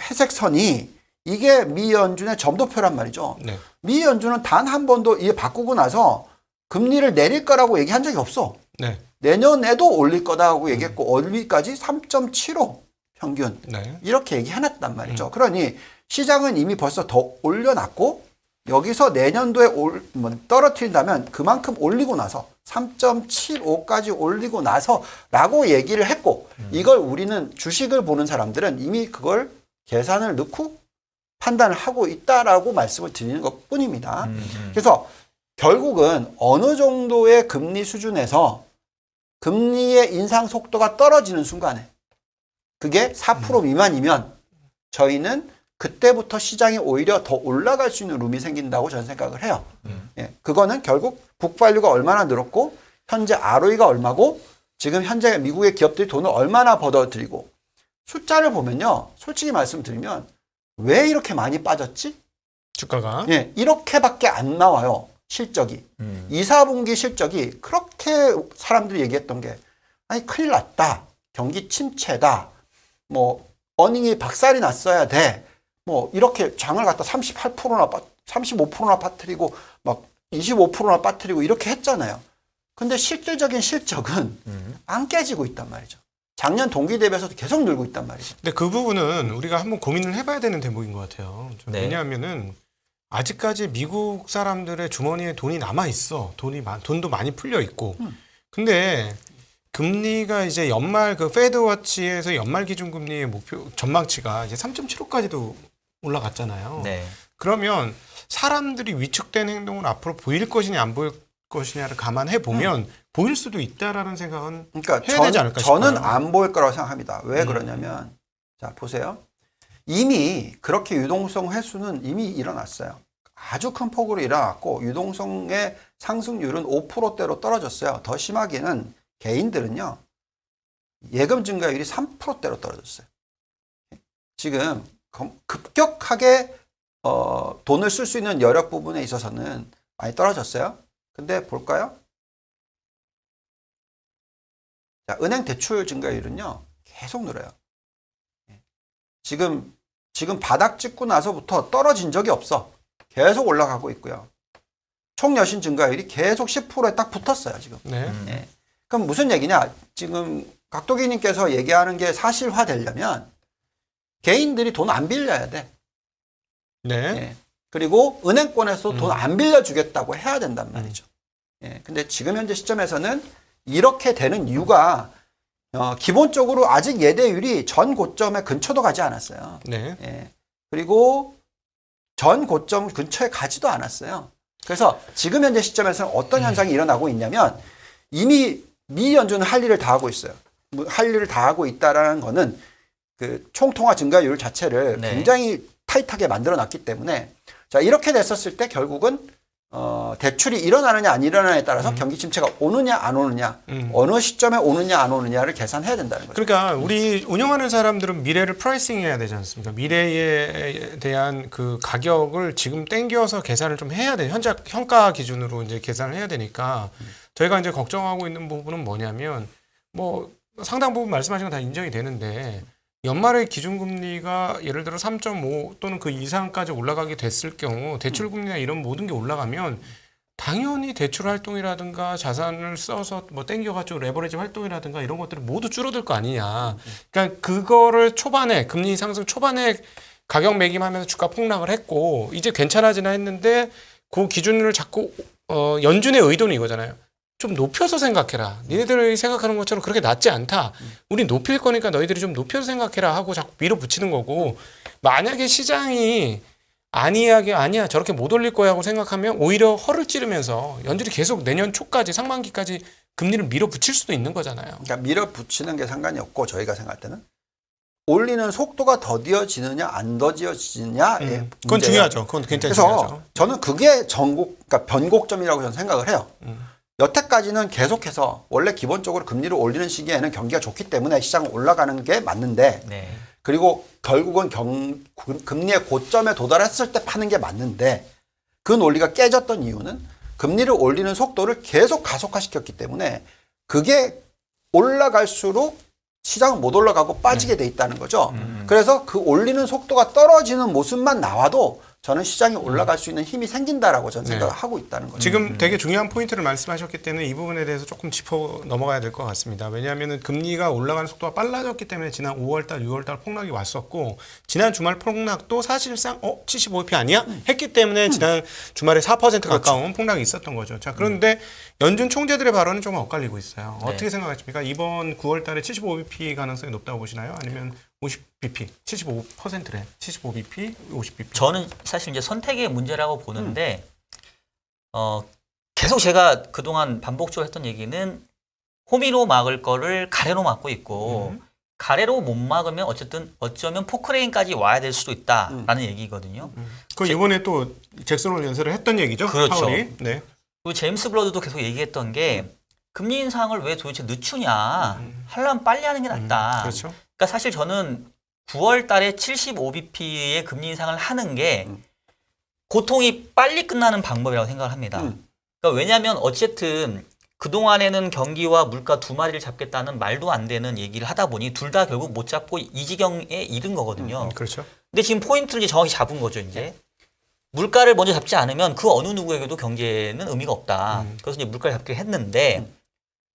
회색 선이 이게 미 연준의 점도표란 말이죠. 네. 미 연준은 단 한 번도 이게 바꾸고 나서 금리를 내릴 거라고 얘기한 적이 없어. 네. 내년에도 올릴 거다라고 얘기했고 어디까지 3.75 평균 네. 이렇게 얘기해놨단 말이죠. 그러니 시장은 이미 벌써 더 올려놨고 여기서 내년도에 떨어뜨린다면 그만큼 올리고 나서 3.75까지 올리고 나서라고 얘기를 했고 이걸 우리는 주식을 보는 사람들은 이미 그걸 계산을 넣고 판단을 하고 있다라고 말씀을 드리는 것 뿐입니다. 그래서 결국은 어느 정도의 금리 수준에서 금리의 인상 속도가 떨어지는 순간에 그게 4% 미만이면 저희는 그때부터 시장이 오히려 더 올라갈 수 있는 룸이 생긴다고 저는 생각을 해요. 예, 그거는 결국 북발류가 얼마나 늘었고 현재 ROE가 얼마고 지금 현재 미국의 기업들이 돈을 얼마나 벌어들이고 숫자를 보면요. 솔직히 말씀드리면 왜 이렇게 많이 빠졌지? 주가가. 예, 이렇게밖에 안 나와요. 실적이. 2, 4분기 실적이 그렇게 사람들이 얘기했던 게 아니 큰일 났다. 경기 침체다. 뭐 어닝이 박살이 났어야 돼. 뭐 이렇게 장을 갖다 38%나 35%나 빠뜨리고 막 25%나 빠뜨리고 이렇게 했잖아요. 근데 실질적인 실적은 안 깨지고 있단 말이죠. 작년 동기 대비해서도 계속 늘고 있단 말이죠. 근데 그 부분은 우리가 한번 고민을 해봐야 되는 대목인 것 같아요. 네. 왜냐하면은 아직까지 미국 사람들의 주머니에 돈이 남아 있어. 돈도 많이 풀려 있고. 근데 금리가 이제 연말 그 페드워치에서 연말 기준금리의 목표 전망치가 이제 3.75까지도 올라갔잖아요. 네. 그러면 사람들이 위축된 행동을 앞으로 보일 것이냐 안 보일 것이냐를 감안해 보면 보일 수도 있다라는 생각은 그러니까 해야 되지 않을까 저는 싶어요. 안 보일 거라고 생각합니다. 왜 그러냐면 자 보세요. 이미 그렇게 유동성 회수는 이미 일어났어요. 아주 큰 폭으로 일어났고 유동성의 상승률은 5%대로 떨어졌어요. 더 심하게는 개인들은요. 예금 증가율이 3%대로 떨어졌어요. 지금 급격하게 돈을 쓸 수 있는 여력 부분에 있어서는 많이 떨어졌어요. 근데 볼까요? 자, 은행 대출 증가율은요. 계속 늘어요. 지금 바닥 찍고 나서부터 떨어진 적이 없어. 계속 올라가고 있고요. 총 여신 증가율이 계속 10%에 딱 붙었어요, 지금. 네. 네. 그럼 무슨 얘기냐? 지금 각도기님께서 얘기하는 게 사실화되려면 개인들이 돈 안 빌려야 돼. 네. 예. 그리고 은행권에서 돈 안 빌려주겠다고 해야 된단 말이죠. 예. 근데 지금 현재 시점에서는 이렇게 되는 이유가 기본적으로 아직 예대율이 전 고점의 근처도 가지 않았어요. 네. 예. 그리고 전 고점 근처에 가지도 않았어요. 그래서 지금 현재 시점에서는 어떤 현상이 일어나고 있냐면 이미 미 연준은 할 일을 다 하고 있어요. 할 일을 다 하고 있다라는 거는 그 총통화 증가율 자체를 네. 굉장히 타이트하게 만들어 놨기 때문에 자 이렇게 됐었을 때 결국은 대출이 일어나느냐 안 일어나느냐에 따라서 경기 침체가 오느냐 안 오느냐 어느 시점에 오느냐 안 오느냐를 계산해야 된다는 거죠. 그러니까 우리 운영하는 사람들은 미래를 프라이싱해야 되지 않습니까? 미래에 대한 그 가격을 지금 땡겨서 계산을 좀 해야 돼. 현가 기준으로 이제 계산을 해야 되니까 저희가 이제 걱정하고 있는 부분은 뭐냐면 뭐 상당 부분 말씀하신 건 다 인정이 되는데 연말에 기준금리가 예를 들어 3.5 또는 그 이상까지 올라가게 됐을 경우 대출금리나 이런 모든 게 올라가면 당연히 대출 활동이라든가 자산을 써서 뭐 땡겨가지고 레버리지 활동이라든가 이런 것들이 모두 줄어들 거 아니냐. 그러니까 그거를 초반에 금리 상승 초반에 가격 매김하면서 주가 폭락을 했고 이제 괜찮아지나 했는데 그 기준을 자꾸 연준의 의도는 이거잖아요. 좀 높여서 생각해라. 니네들이 생각하는 것처럼 그렇게 낮지 않다. 우리 높일 거니까 너희들이 좀 높여서 생각해라 하고 자꾸 밀어붙이는 거고 만약에 시장이 아니야 저렇게 못 올릴 거야 하고 생각하면 오히려 허를 찌르면서 연준이 계속 내년 초까지 상반기까지 금리를 밀어붙일 수도 있는 거잖아요. 그러니까 밀어붙이는 게 상관이 없고 저희가 생각할 때는 올리는 속도가 더디어지느냐 안 더디어지느냐의 그건 문제예요. 중요하죠. 그건 굉장히 그래서 중요하죠. 저는 그게 그러니까 변곡점이라고 저는 생각을 해요. 여태까지는 계속해서 원래 기본적으로 금리를 올리는 시기에는 경기가 좋기 때문에 시장은 올라가는 게 맞는데 네. 그리고 결국은 금리의 고점에 도달했을 때 파는 게 맞는데 그 논리가 깨졌던 이유는 금리를 올리는 속도를 계속 가속화시켰기 때문에 그게 올라갈수록 시장은 못 올라가고 빠지게 돼 있다는 거죠. 그래서 그 올리는 속도가 떨어지는 모습만 나와도 저는 시장이 올라갈 수 있는 힘이 생긴다라고 저는 생각을 하고 있다는 거죠. 지금 되게 중요한 포인트를 말씀하셨기 때문에 이 부분에 대해서 조금 짚어 넘어가야 될 것 같습니다. 왜냐하면 금리가 올라가는 속도가 빨라졌기 때문에 지난 5월달, 6월달 폭락이 왔었고 지난 주말 폭락도 사실상 75bp 아니야? 했기 때문에 지난 주말에 4% 가까운 폭락이 있었던 거죠. 자, 그런데 연준 총재들의 발언은 좀 엇갈리고 있어요. 네. 어떻게 생각하십니까? 이번 9월달에 75bp 가능성이 높다고 보시나요? 아니면 50bp, 75%래. 75bp, 50bp. 저는 사실 이제 선택의 문제라고 보는데 계속 제가 그동안 반복적으로 했던 얘기는 호미로 막을 거를 가래로 막고 있고 가래로 못 막으면 어쩌면 포크레인까지 와야 될 수도 있다라는 얘기거든요. 그 이번에 또 잭슨홀 연설을 했던 얘기죠. 그렇죠. 파월이. 네. 그리고 제임스 블러드도 계속 얘기했던 게 금리 인상을 왜 도대체 늦추냐. 하려면 빨리 하는 게 낫다. 그렇죠. 그러니까 사실 저는 9월 달에 75bp의 금리 인상을 하는 게 고통이 빨리 끝나는 방법이라고 생각을 합니다. 그러니까 왜냐하면 어쨌든 그동안에는 경기와 물가 두 마리를 잡겠다는 말도 안 되는 얘기를 하다 보니 둘 다 결국 못 잡고 이 지경에 이른 거거든요. 그렇죠. 근데 지금 포인트를 이제 정확히 잡은 거죠, 이제. 물가를 먼저 잡지 않으면 그 어느 누구에게도 경제는 의미가 없다. 그래서 이제 물가를 잡기로 했는데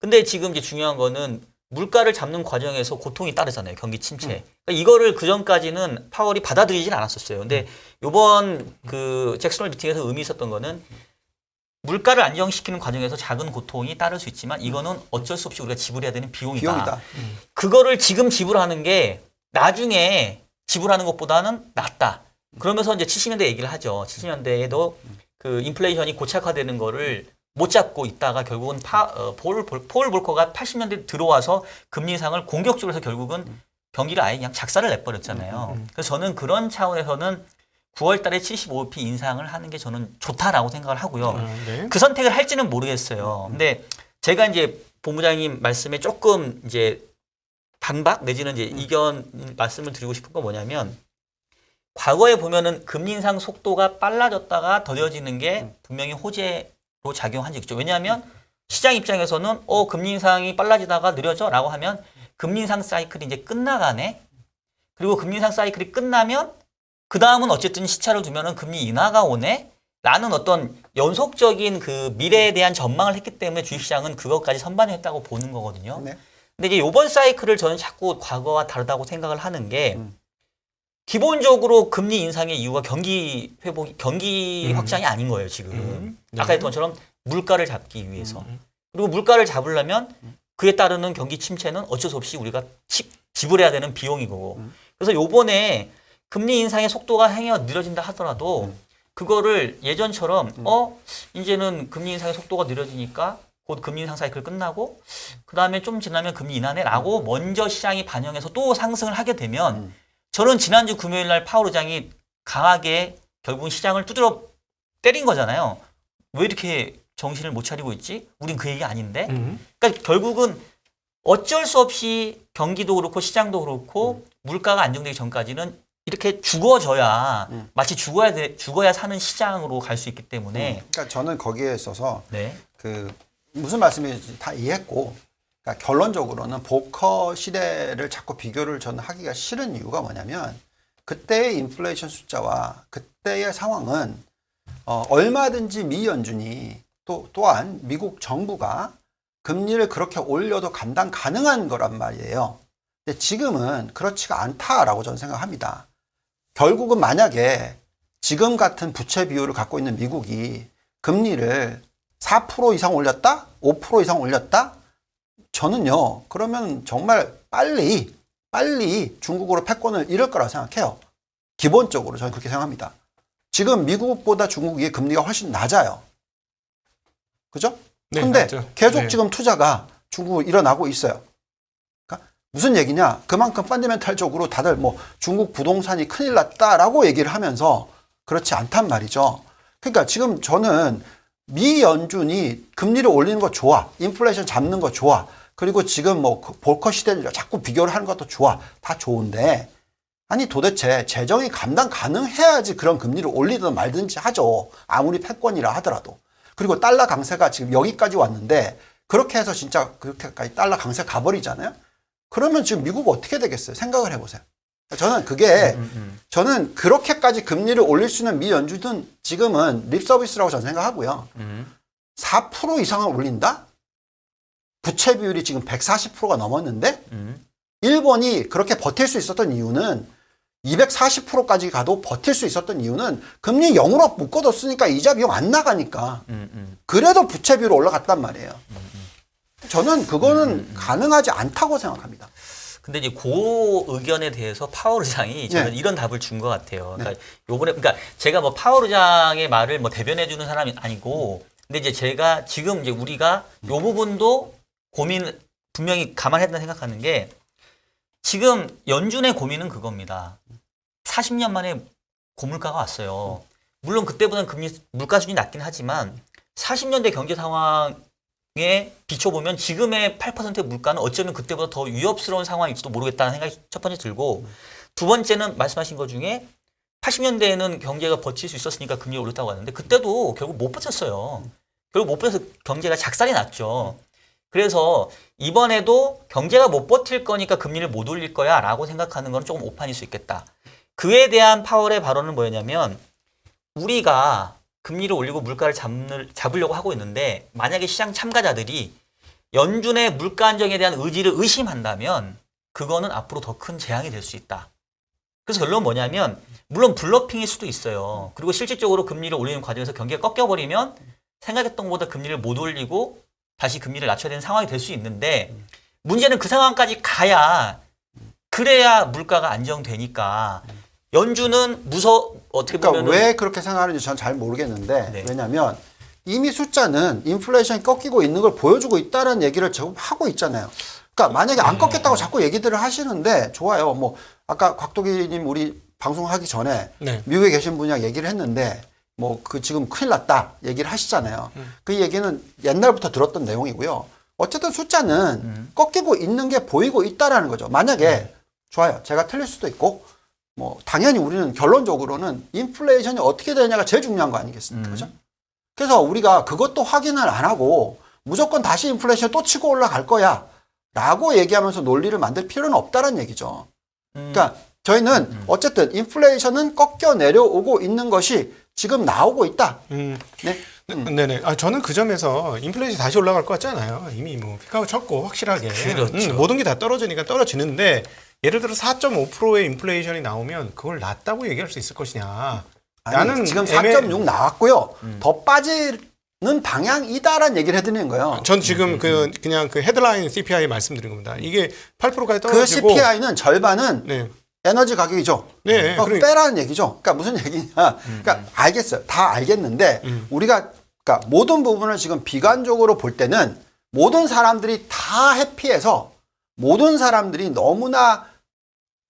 근데 지금 이제 중요한 거는 물가를 잡는 과정에서 고통이 따르잖아요. 경기 침체. 그러니까 이거를 그 전까지는 파월이 받아들이질 않았었어요. 근데 요번 그 잭슨홀 미팅에서 의미 있었던 거는 물가를 안정시키는 과정에서 작은 고통이 따를 수 있지만 이거는 어쩔 수 없이 우리가 지불해야 되는 비용이다. 그거를 지금 지불하는 게 나중에 지불하는 것보다는 낫다. 그러면서 이제 70년대 얘기를 하죠. 70년대에도 그 인플레이션이 고착화되는 거를 못 잡고 있다가 결국은 폴 볼커가 80년대 들어와서 금리 인상을 공격적으로 해서 결국은 경기를 아예 그냥 작살을 내버렸잖아요. 그래서 저는 그런 차원에서는 9월 달에 75p 인상을 하는 게 저는 좋다라고 생각을 하고요. 네. 그 선택을 할지는 모르겠어요. 근데 제가 이제 본부장님 말씀에 조금 이제 반박 내지는 이제 이견 말씀을 드리고 싶은 건 뭐냐면 과거에 보면은 금리 인상 속도가 빨라졌다가 더뎌지는 게 분명히 호재로 작용한 적이 있죠. 왜냐하면 시장 입장에서는 금리 인상이 빨라지다가 느려져라고 하면 금리 인상 사이클이 이제 끝나가네. 그리고 금리 인상 사이클이 끝나면 그 다음은 어쨌든 시차를 두면은 금리 인하가 오네. 라는 어떤 연속적인 그 미래에 대한 전망을 했기 때문에 주식시장은 그것까지 선반영했다고 보는 거거든요. 네. 근데 이제 이번 사이클을 저는 자꾸 과거와 다르다고 생각을 하는 게 기본적으로 금리 인상의 이유가 경기 회복, 경기 확장이 아닌 거예요, 지금. 네. 아까 했던 것처럼 물가를 잡기 위해서. 그리고 물가를 잡으려면 그에 따르는 경기 침체는 어쩔 수 없이 우리가 지불해야 되는 비용이고. 그래서 요번에 금리 인상의 속도가 행여 느려진다 하더라도 그거를 예전처럼 이제는 금리 인상의 속도가 느려지니까 곧 금리 인상 사이클 끝나고 그다음에 좀 지나면 금리 인하네라고 먼저 시장이 반영해서 또 상승을 하게 되면 저는 지난주 금요일 날 파월 의장이 강하게 결국은 시장을 두드려 때린 거잖아요. 왜 이렇게 정신을 못 차리고 있지? 우린 그 얘기 아닌데. 그러니까 결국은 어쩔 수 없이 경기도 그렇고 시장도 그렇고 물가가 안정되기 전까지는 이렇게 죽어져야 마치 죽어야 사는 시장으로 갈 수 있기 때문에. 그러니까 저는 거기에 있어서 네. 그 무슨 말씀인지 다 이해했고, 그러니까 결론적으로는 보커 시대를 자꾸 비교를 저는 하기가 싫은 이유가 뭐냐면 그때의 인플레이션 숫자와 그때의 상황은 얼마든지 미 연준이 또한 미국 정부가 금리를 그렇게 올려도 감당 가능한 거란 말이에요. 근데 지금은 그렇지가 않다라고 저는 생각합니다. 결국은 만약에 지금 같은 부채 비율을 갖고 있는 미국이 금리를 4% 이상 올렸다? 5% 이상 올렸다? 저는요, 그러면 정말 빨리 중국으로 패권을 잃을 거라고 생각해요. 기본적으로 저는 그렇게 생각합니다. 지금 미국보다 중국이 금리가 훨씬 낮아요. 그죠? 네, 근데 맞죠. 계속 네. 지금 투자가 중국으로 일어나고 있어요. 그러니까 무슨 얘기냐? 그만큼 펀더멘탈적으로 다들 뭐 중국 부동산이 큰일 났다라고 얘기를 하면서 그렇지 않단 말이죠. 그러니까 지금 저는 미 연준이 금리를 올리는 거 좋아. 인플레이션 잡는 거 좋아. 그리고 지금 뭐 볼커 시대를 자꾸 비교를 하는 것도 좋아. 다 좋은데 아니 도대체 재정이 감당 가능해야지 그런 금리를 올리든 말든지 하죠. 아무리 패권이라 하더라도. 그리고 달러 강세가 지금 여기까지 왔는데 그렇게 해서 진짜 그렇게까지 달러 강세 가버리잖아요. 그러면 지금 미국 어떻게 되겠어요? 생각을 해보세요. 저는 그게 저는 그렇게까지 금리를 올릴 수 있는 미 연준은 지금은 립 서비스라고 저는 생각하고요. 4% 이상을 올린다? 부채 비율이 지금 140%가 넘었는데 일본이 그렇게 버틸 수 있었던 이유는 240%까지 가도 버틸 수 있었던 이유는 금리 0으로 묶어뒀으니까 이자 비용 안 나가니까. 그래도 부채 비율이 올라갔단 말이에요. 저는 그거는 가능하지 않다고 생각합니다. 근데 이제 그 의견에 대해서 파월 의장이 저는 네. 이런 답을 준 것 같아요. 그러니까 그러니까 제가 뭐 파월 의장의 말을 뭐 대변해 주는 사람이 아니고, 근데 이제 제가 지금 이제 우리가 요 부분도 고민 분명히 감안해야 된다 생각하는 게 지금 연준의 고민은 그겁니다. 40년 만에 고물가가 왔어요. 물론 그때보다는 물가 수준이 낮긴 하지만 40년대 경제 상황에 비춰보면 지금의 8%의 물가는 어쩌면 그때보다 더 위협스러운 상황일지도 모르겠다는 생각이 첫 번째 들고, 두 번째는 말씀하신 것 중에 80년대에는 경제가 버틸 수 있었으니까 금리가 올렸다고 하는데 그때도 결국 못 버텼어요. 결국 못 버텨서 경제가 작살이 났죠. 그래서 이번에도 경제가 못 버틸 거니까 금리를 못 올릴 거야 라고 생각하는 건 조금 오판일 수 있겠다. 그에 대한 파월의 발언은 뭐였냐면 우리가 금리를 올리고 물가를 잡으려고 하고 있는데 만약에 시장 참가자들이 연준의 물가 안정에 대한 의지를 의심한다면 그거는 앞으로 더 큰 재앙이 될 수 있다. 그래서 결론은 뭐냐면 물론 블러핑일 수도 있어요. 그리고 실질적으로 금리를 올리는 과정에서 경기가 꺾여버리면 생각했던 것보다 금리를 못 올리고 다시 금리를 낮춰야 되는 상황이 될 수 있는데 문제는 그 상황까지 그래야 물가가 안정되니까 연준은 어떻게 그러니까 보면 왜 그렇게 생각하는지 전 잘 모르겠는데 네. 왜냐하면 이미 숫자는 인플레이션이 꺾이고 있는 걸 보여주고 있다는 얘기를 지금 하고 있잖아요. 그러니까 만약에 안 꺾였다고 자꾸 얘기들을 하시는데 좋아요. 뭐 아까 곽도기님 우리 방송하기 전에 네. 미국에 계신 분이랑 얘기를 했는데 뭐 그 지금 큰일 났다 얘기를 하시잖아요. 그 얘기는 옛날부터 들었던 내용이고요. 어쨌든 숫자는 꺾이고 있는 게 보이고 있다라는 거죠. 만약에 좋아요. 제가 틀릴 수도 있고 뭐 당연히 우리는 결론적으로는 인플레이션이 어떻게 되냐가 제일 중요한 거 아니겠습니까? 그죠? 그래서 우리가 그것도 확인을 안 하고 무조건 다시 인플레이션 또 치고 올라갈 거야 라고 얘기하면서 논리를 만들 필요는 없다는 얘기죠. 그러니까 저희는 어쨌든 인플레이션은 꺾여 내려오고 있는 것이 지금 나오고 있다. 네. 네네. 아, 저는 그 점에서 인플레이션이 다시 올라갈 것 같지 않아요. 이미 뭐 피크아웃 쳤고 확실하게. 그렇죠. 모든 게 다 떨어지니까 떨어지는데 예를 들어 4.5%의 인플레이션이 나오면 그걸 낮다고 얘기할 수 있을 것이냐. 아니, 나는 지금 4.6 나왔고요. 더 빠지는 방향이다라는 얘기를 해드리는 거예요. 전 지금 그냥 그 헤드라인 CPI 말씀드린 겁니다. 이게 8%까지 그 떨어지고 CPI는 절반은 네. 에너지 가격이죠. 네, 그러니까. 빼라는 얘기죠. 그러니까 무슨 얘기냐. 그러니까 알겠어요. 다 알겠는데 우리가 그러니까 모든 부분을 지금 비관적으로 볼 때는 모든 사람들이 다 해피해서 모든 사람들이 너무나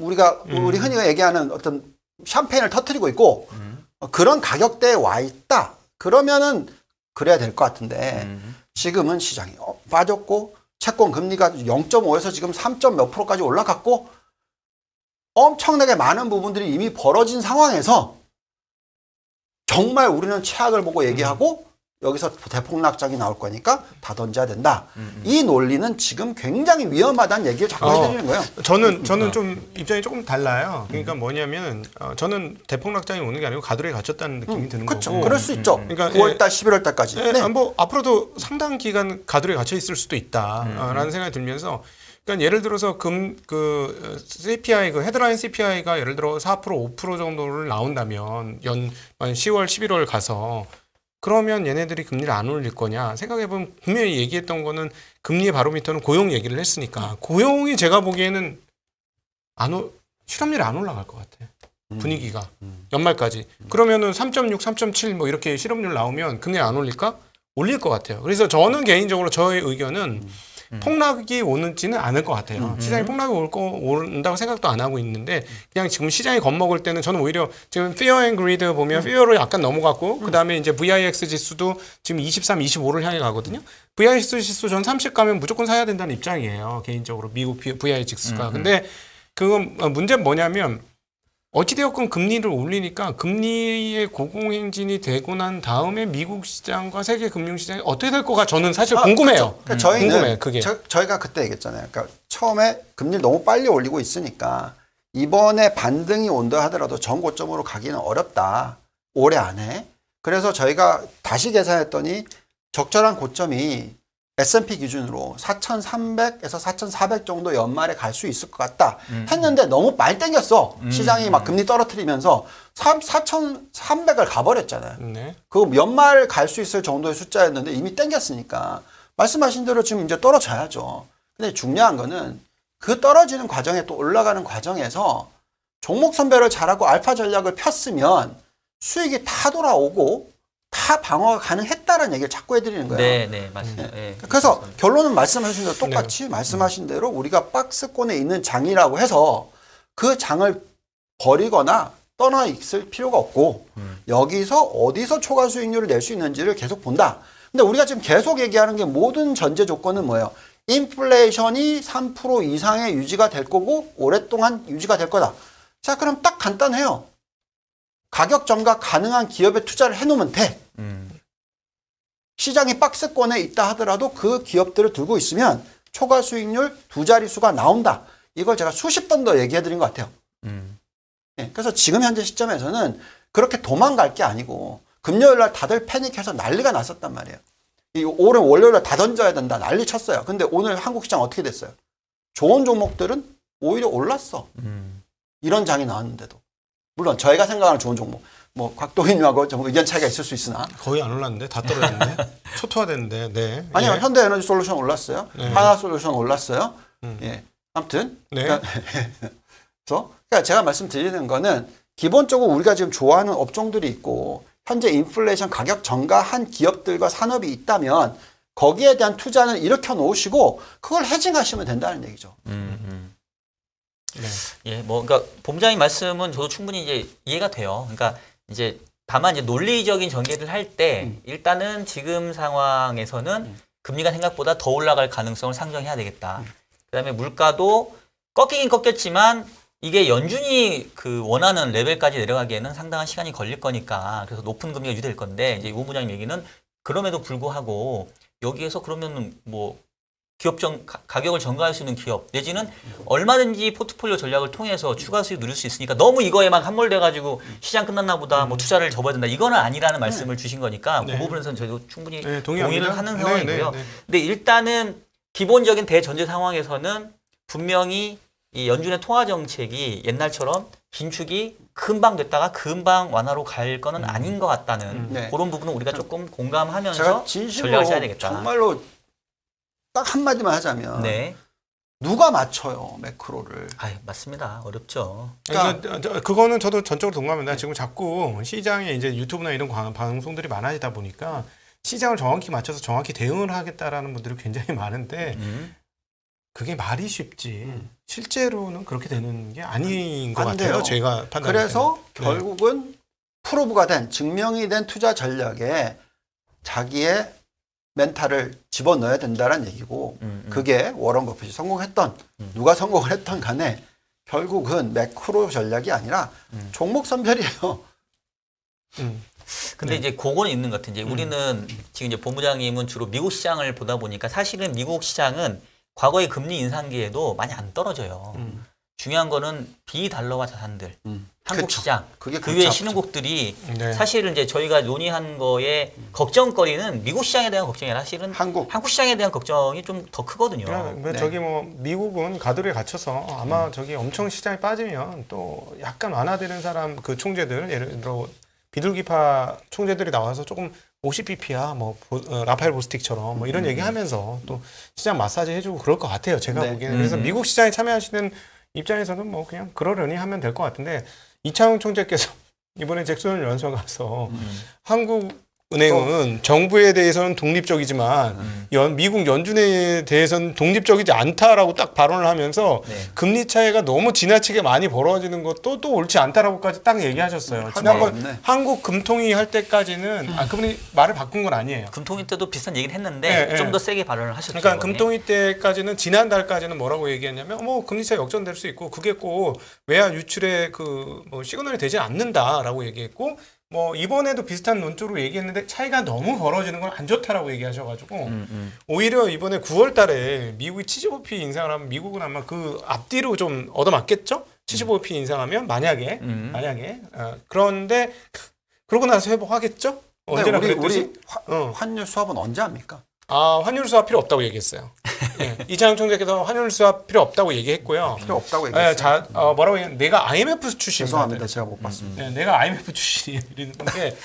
우리 흔히 얘기하는 어떤 샴페인을 터뜨리고 있고 그런 가격대에 와 있다. 그러면은 그래야 될 것 같은데 지금은 시장이 빠졌고 채권 금리가 0.5에서 지금 3. 몇 %까지 올라갔고 엄청나게 많은 부분들이 이미 벌어진 상황에서 정말 우리는 최악을 보고 얘기하고 여기서 대폭락장이 나올 거니까 다 던져야 된다. 이 논리는 지금 굉장히 위험하다는 얘기를 자꾸 해드리는 거예요. 저는 좀 입장이 조금 달라요. 그러니까 뭐냐면 저는 대폭락장이 오는 게 아니고 가두리에 갇혔다는 느낌이 드는 그렇죠. 거고. 그럴 수 있죠. 그러니까 9월달, 11월달까지. 예, 네. 뭐 앞으로도 상당 기간 가두리에 갇혀 있을 수도 있다라는 생각이 들면서, 그러니까 예를 들어서 그 CPI 그 헤드라인 CPI가 예를 들어 4% 5% 정도를 나온다면 연 10월 11월 가서 그러면 얘네들이 금리를 안 올릴 거냐 생각해보면 분명히 얘기했던 거는 금리의 바로미터는 고용 얘기를 했으니까 고용이 제가 보기에는 실업률이 안 올라갈 것 같아. 분위기가 연말까지. 그러면은 3.6, 3.7 뭐 이렇게 실업률 나오면 금리 안 올릴까? 올릴 것 같아요. 그래서 저는 개인적으로 저의 의견은 폭락이 오는지는 않을 것 같아요. 시장이 폭락이 온다고 생각도 안 하고 있는데 그냥 지금 시장이 겁먹을 때는 저는 오히려 지금 Fear and Greed 보면 Fear로 약간 넘어갔고 그 다음에 이제 VIX 지수도 지금 23, 25를 향해 가거든요. VIX 지수 전 30 가면 무조건 사야 된다는 입장이에요. 개인적으로 미국 VIX 지수가. 근데 그건 문제는 뭐냐면 어찌되었건 금리를 올리니까 금리의 고공행진이 되고 난 다음에 미국 시장과 세계 금융시장이 어떻게 될 거가 저는 사실 궁금해요. 그러니까 저희는 궁금해요, 그게. 저희가 그때 얘기했잖아요. 그러니까 처음에 금리를 너무 빨리 올리고 있으니까 이번에 반등이 온다 하더라도 전 고점으로 가기는 어렵다. 올해 안에. 그래서 저희가 다시 계산했더니 적절한 고점이 S&P 기준으로 4,300에서 4,400 정도 연말에 갈 수 있을 것 같다 했는데 너무 많이 땡겼어. 시장이 막 금리 떨어뜨리면서 4,300을 가버렸잖아요. 네. 그 연말 갈 수 있을 정도의 숫자였는데 이미 땡겼으니까 말씀하신 대로 지금 이제 떨어져야죠. 근데 중요한 거는 그 떨어지는 과정에 또 올라가는 과정에서 종목 선별을 잘하고 알파 전략을 폈으면 수익이 다 돌아오고 다 방어가 가능했다라는 얘기를 자꾸 해드리는 거예요. 네, 네, 맞습니다. 네. 그래서 결론은 말씀하신 대로 똑같이 말씀하신 대로 우리가 박스권에 있는 장이라고 해서 그 장을 버리거나 떠나 있을 필요가 없고 여기서 어디서 초과 수익률을 낼 수 있는지를 계속 본다. 근데 우리가 지금 계속 얘기하는 게 모든 전제 조건은 뭐예요? 인플레이션이 3% 이상의 유지가 될 거고 오랫동안 유지가 될 거다. 자, 그럼 딱 간단해요. 가격 전가 가능한 기업에 투자를 해놓으면 돼. 시장이 박스권에 있다 하더라도 그 기업들을 들고 있으면 초과 수익률 2자릿수가 나온다. 이걸 제가 수십 번 더 얘기해 드린 것 같아요. 네, 그래서 지금 현재 시점에서는 그렇게 도망갈 게 아니고 금요일 날 다들 패닉해서 난리가 났었단 말이에요. 올해 월요일 날 다 던져야 된다. 난리 쳤어요. 근데 오늘 한국 시장 어떻게 됐어요? 좋은 종목들은 오히려 올랐어. 이런 장이 나왔는데도. 물론 저희가 생각하는 좋은 종목, 뭐 곽도희님하고 좀 의견 차이가 있을 수 있으나 거의 안 올랐는데 다 떨어졌는데 초토화됐는데. 네. 아니요. 예. 현대에너지솔루션 올랐어요. 네. 하나솔루션 올랐어요. 예. 아무튼 네. 그러니까 제가 말씀드리는 거는 기본적으로 우리가 지금 좋아하는 업종들이 있고 현재 인플레이션 가격 전가한 기업들과 산업이 있다면 거기에 대한 투자는 일으켜 놓으시고 그걸 해징하시면 된다는 얘기죠. 네. 예, 뭐, 그러니까 본부장님 말씀은 저도 충분히 이제 이해가 돼요. 그러니까 이제 다만 이제 논리적인 전개를 할 때 일단은 지금 상황에서는 금리가 생각보다 더 올라갈 가능성을 상정해야 되겠다. 그다음에 물가도 꺾이긴 꺾였지만 이게 연준이 그 원하는 레벨까지 내려가기에는 상당한 시간이 걸릴 거니까 그래서 높은 금리가 유지될 건데 이제 우 부장님 얘기는 그럼에도 불구하고 여기에서 그러면 뭐 기업 가격을 전가할 수 있는 기업 내지는 얼마든지 포트폴리오 전략을 통해서 추가 수익 누릴 수 있으니까 너무 이거에만 함몰돼 가지고 시장 끝났나 보다 뭐 투자를 접어야 된다 이거는 아니라는 말씀을 주신 거니까 그 부분에서는 저희도 충분히 네, 동의를 하는 네, 상황이고요. 네, 네. 근데 일단은 기본적인 대전제 상황에서는 분명히 이 연준의 통화 정책이 옛날처럼 긴축이 금방 됐다가 금방 완화로 갈 거는 아닌 것 같다는 네. 그런 부분은 우리가 조금 제가 공감하면서 진심으로 전략을 짜야 되겠다. 정말로 딱 한마디만 하자면 네. 누가 맞춰요 매크로를. 맞습니다. 어렵죠. 그러니까 그거는 저도 전적으로 동감합니다. 지금 자꾸 시장에 이제 유튜브나 이런 방송들이 많아지다 보니까 시장을 정확히 맞춰서 정확히 대응을 하겠다라는 분들이 굉장히 많은데 그게 말이 쉽지 실제로는 그렇게 되는 게 아닌 것 안 같아요. 돼요. 제가 판단할 그래서 때는. 결국은 프로브가 된 증명이 된 투자 전략에 자기의 멘탈을 집어넣어야 된다는 얘기고 그게 워런 버핏이 성공했던 누가 성공을 했던 간에 결국은 매크로 전략이 아니라 종목 선별이에요. 근데 이제 그거는 있는 것 같아요. 이제 우리는 지금 이제 본부장님은 주로 미국 시장을 보다 보니까 사실은 미국 시장은 과거의 금리 인상기에도 많이 안 떨어져요. 중요한 거는 비달러화 자산들, 한국 그쵸. 시장, 그게 그 골치 외의 아프죠. 신흥국들이 네. 사실은 이제 저희가 논의한 거에 걱정거리는 미국 시장에 대한 걱정이 아니라 사실은 한국 시장에 대한 걱정이 좀 더 크거든요. 뭐 네. 저기 뭐 미국은 가두리에 갇혀서 아마 저기 엄청 시장에 빠지면 또 약간 완화되는 사람 그 총재들 예를 들어 비둘기파 총재들이 나와서 조금 50bp야 뭐 라파엘 보스틱처럼 뭐 이런 얘기하면서 또 시장 마사지 해주고 그럴 것 같아요. 제가 네. 보기에는 그래서 미국 시장에 참여하시는 입장에서는 뭐 그냥 그러려니 하면 될 것 같은데 이창용 총재께서 이번에 잭슨 연수원 가서 한국은행은 정부에 대해서는 독립적이지만 미국 연준에 대해서는 독립적이지 않다라고 딱 발언을 하면서 네. 금리 차이가 너무 지나치게 많이 벌어지는 것도 또 옳지 않다라고까지 딱 얘기하셨어요. 지난번 네. 한국 금통위 할 때까지는 그분이 말을 바꾼 건 아니에요. 금통위 때도 비슷한 얘기는 했는데 네, 좀 네. 더 세게 발언을 하셨죠. 그러니까 이번에. 금통위 때까지는 지난달까지는 뭐라고 얘기했냐면 뭐 금리 차이 역전될 수 있고 그게 꼭 외화 유출의 그 뭐 시그널이 되지 않는다라고 얘기했고 뭐 이번에도 비슷한 논조로 얘기했는데 차이가 너무 벌어지는 건 안 좋다라고 얘기하셔가지고 오히려 이번에 9월달에 미국이 75p 인상을 하면 미국은 아마 그 앞뒤로 좀 얻어맞겠죠? 75p 인상하면 만약에 그런데 그러고 나서 회복하겠죠? 언제나 그랬듯이 우리 환율 수합은 언제 합니까? 환율 수합 필요 없다고 얘기했어요. 네. 이창용 총재께서 환율 수합 필요 없다고 얘기했고요. 필요 없다고 얘기했어요. 뭐라고 얘기했냐? 내가 IMF 출신이다. 죄송합니다. 제가 못 봤습니다. 네, 내가 IMF 출신인데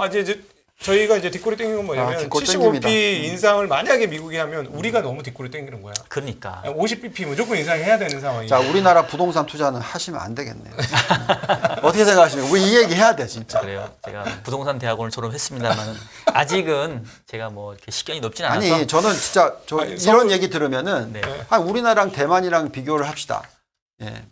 이제 저희가 이제 뒷골이 땡기는 건 뭐냐면 뒷골 75p 땡깁니다. 인상을 만약에 미국이 하면 우리가 너무 뒷골이 땡기는 거야. 그러니까 50bp 무조건 인상해야 되는 상황이에요. 자, 우리나라 부동산 투자는 하시면 안 되겠네요. 어떻게 생각하십니까? 우리 이 얘기 해야 돼, 진짜. 그래요. 제가 부동산 대학원을 졸업했습니다만 아직은 제가 뭐 이렇게 식견이 높진 않아서 아니, 저는 진짜 이런 얘기 들으면은 네. 우리나라랑 대만이랑 비교를 합시다. 예.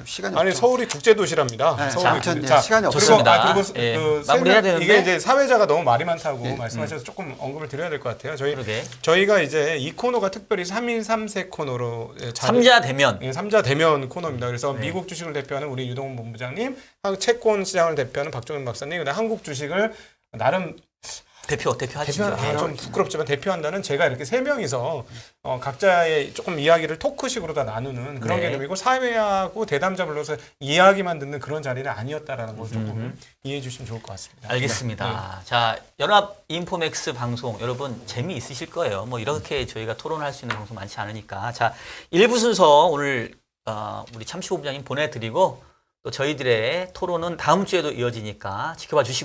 시간이 아니 없죠. 서울이 국제도시랍니다. 네, 서울이 아무튼 자, 시간이 좋습니다. 그리고 예, 그 마무리해야 되는데. 이게 이제 사회자가 너무 말이 많다고 예. 말씀하셔서 조금 언급을 드려야 될 것 같아요. 그러게. 저희가 이제 이 코너가 특별히 3일 3세 코너로 3자 대면 예, 3자 대면 코너입니다. 그래서 네. 미국 주식을 대표하는 우리 유동훈 본부장님, 채권 시장을 대표하는 박종현 박사님, 그다음 한국 주식을 나름 대표하시죠. 좀 부끄럽지만 대표한다는 제가 이렇게 세 명이서 각자의 조금 이야기를 토크식으로 다 나누는 그런 네. 개념이고 사회하고 대담자 불러서 이야기만 듣는 그런 자리는 아니었다라는 걸 조금 이해해 주시면 좋을 것 같습니다. 알겠습니다. 자, 연합 인포맥스 방송 여러분 재미있으실 거예요. 뭐 이렇게 저희가 토론할 수 있는 방송 많지 않으니까. 자, 1부 순서 오늘 우리 참시본부장님 보내드리고 또 저희들의 토론은 다음 주에도 이어지니까 지켜봐 주시고요.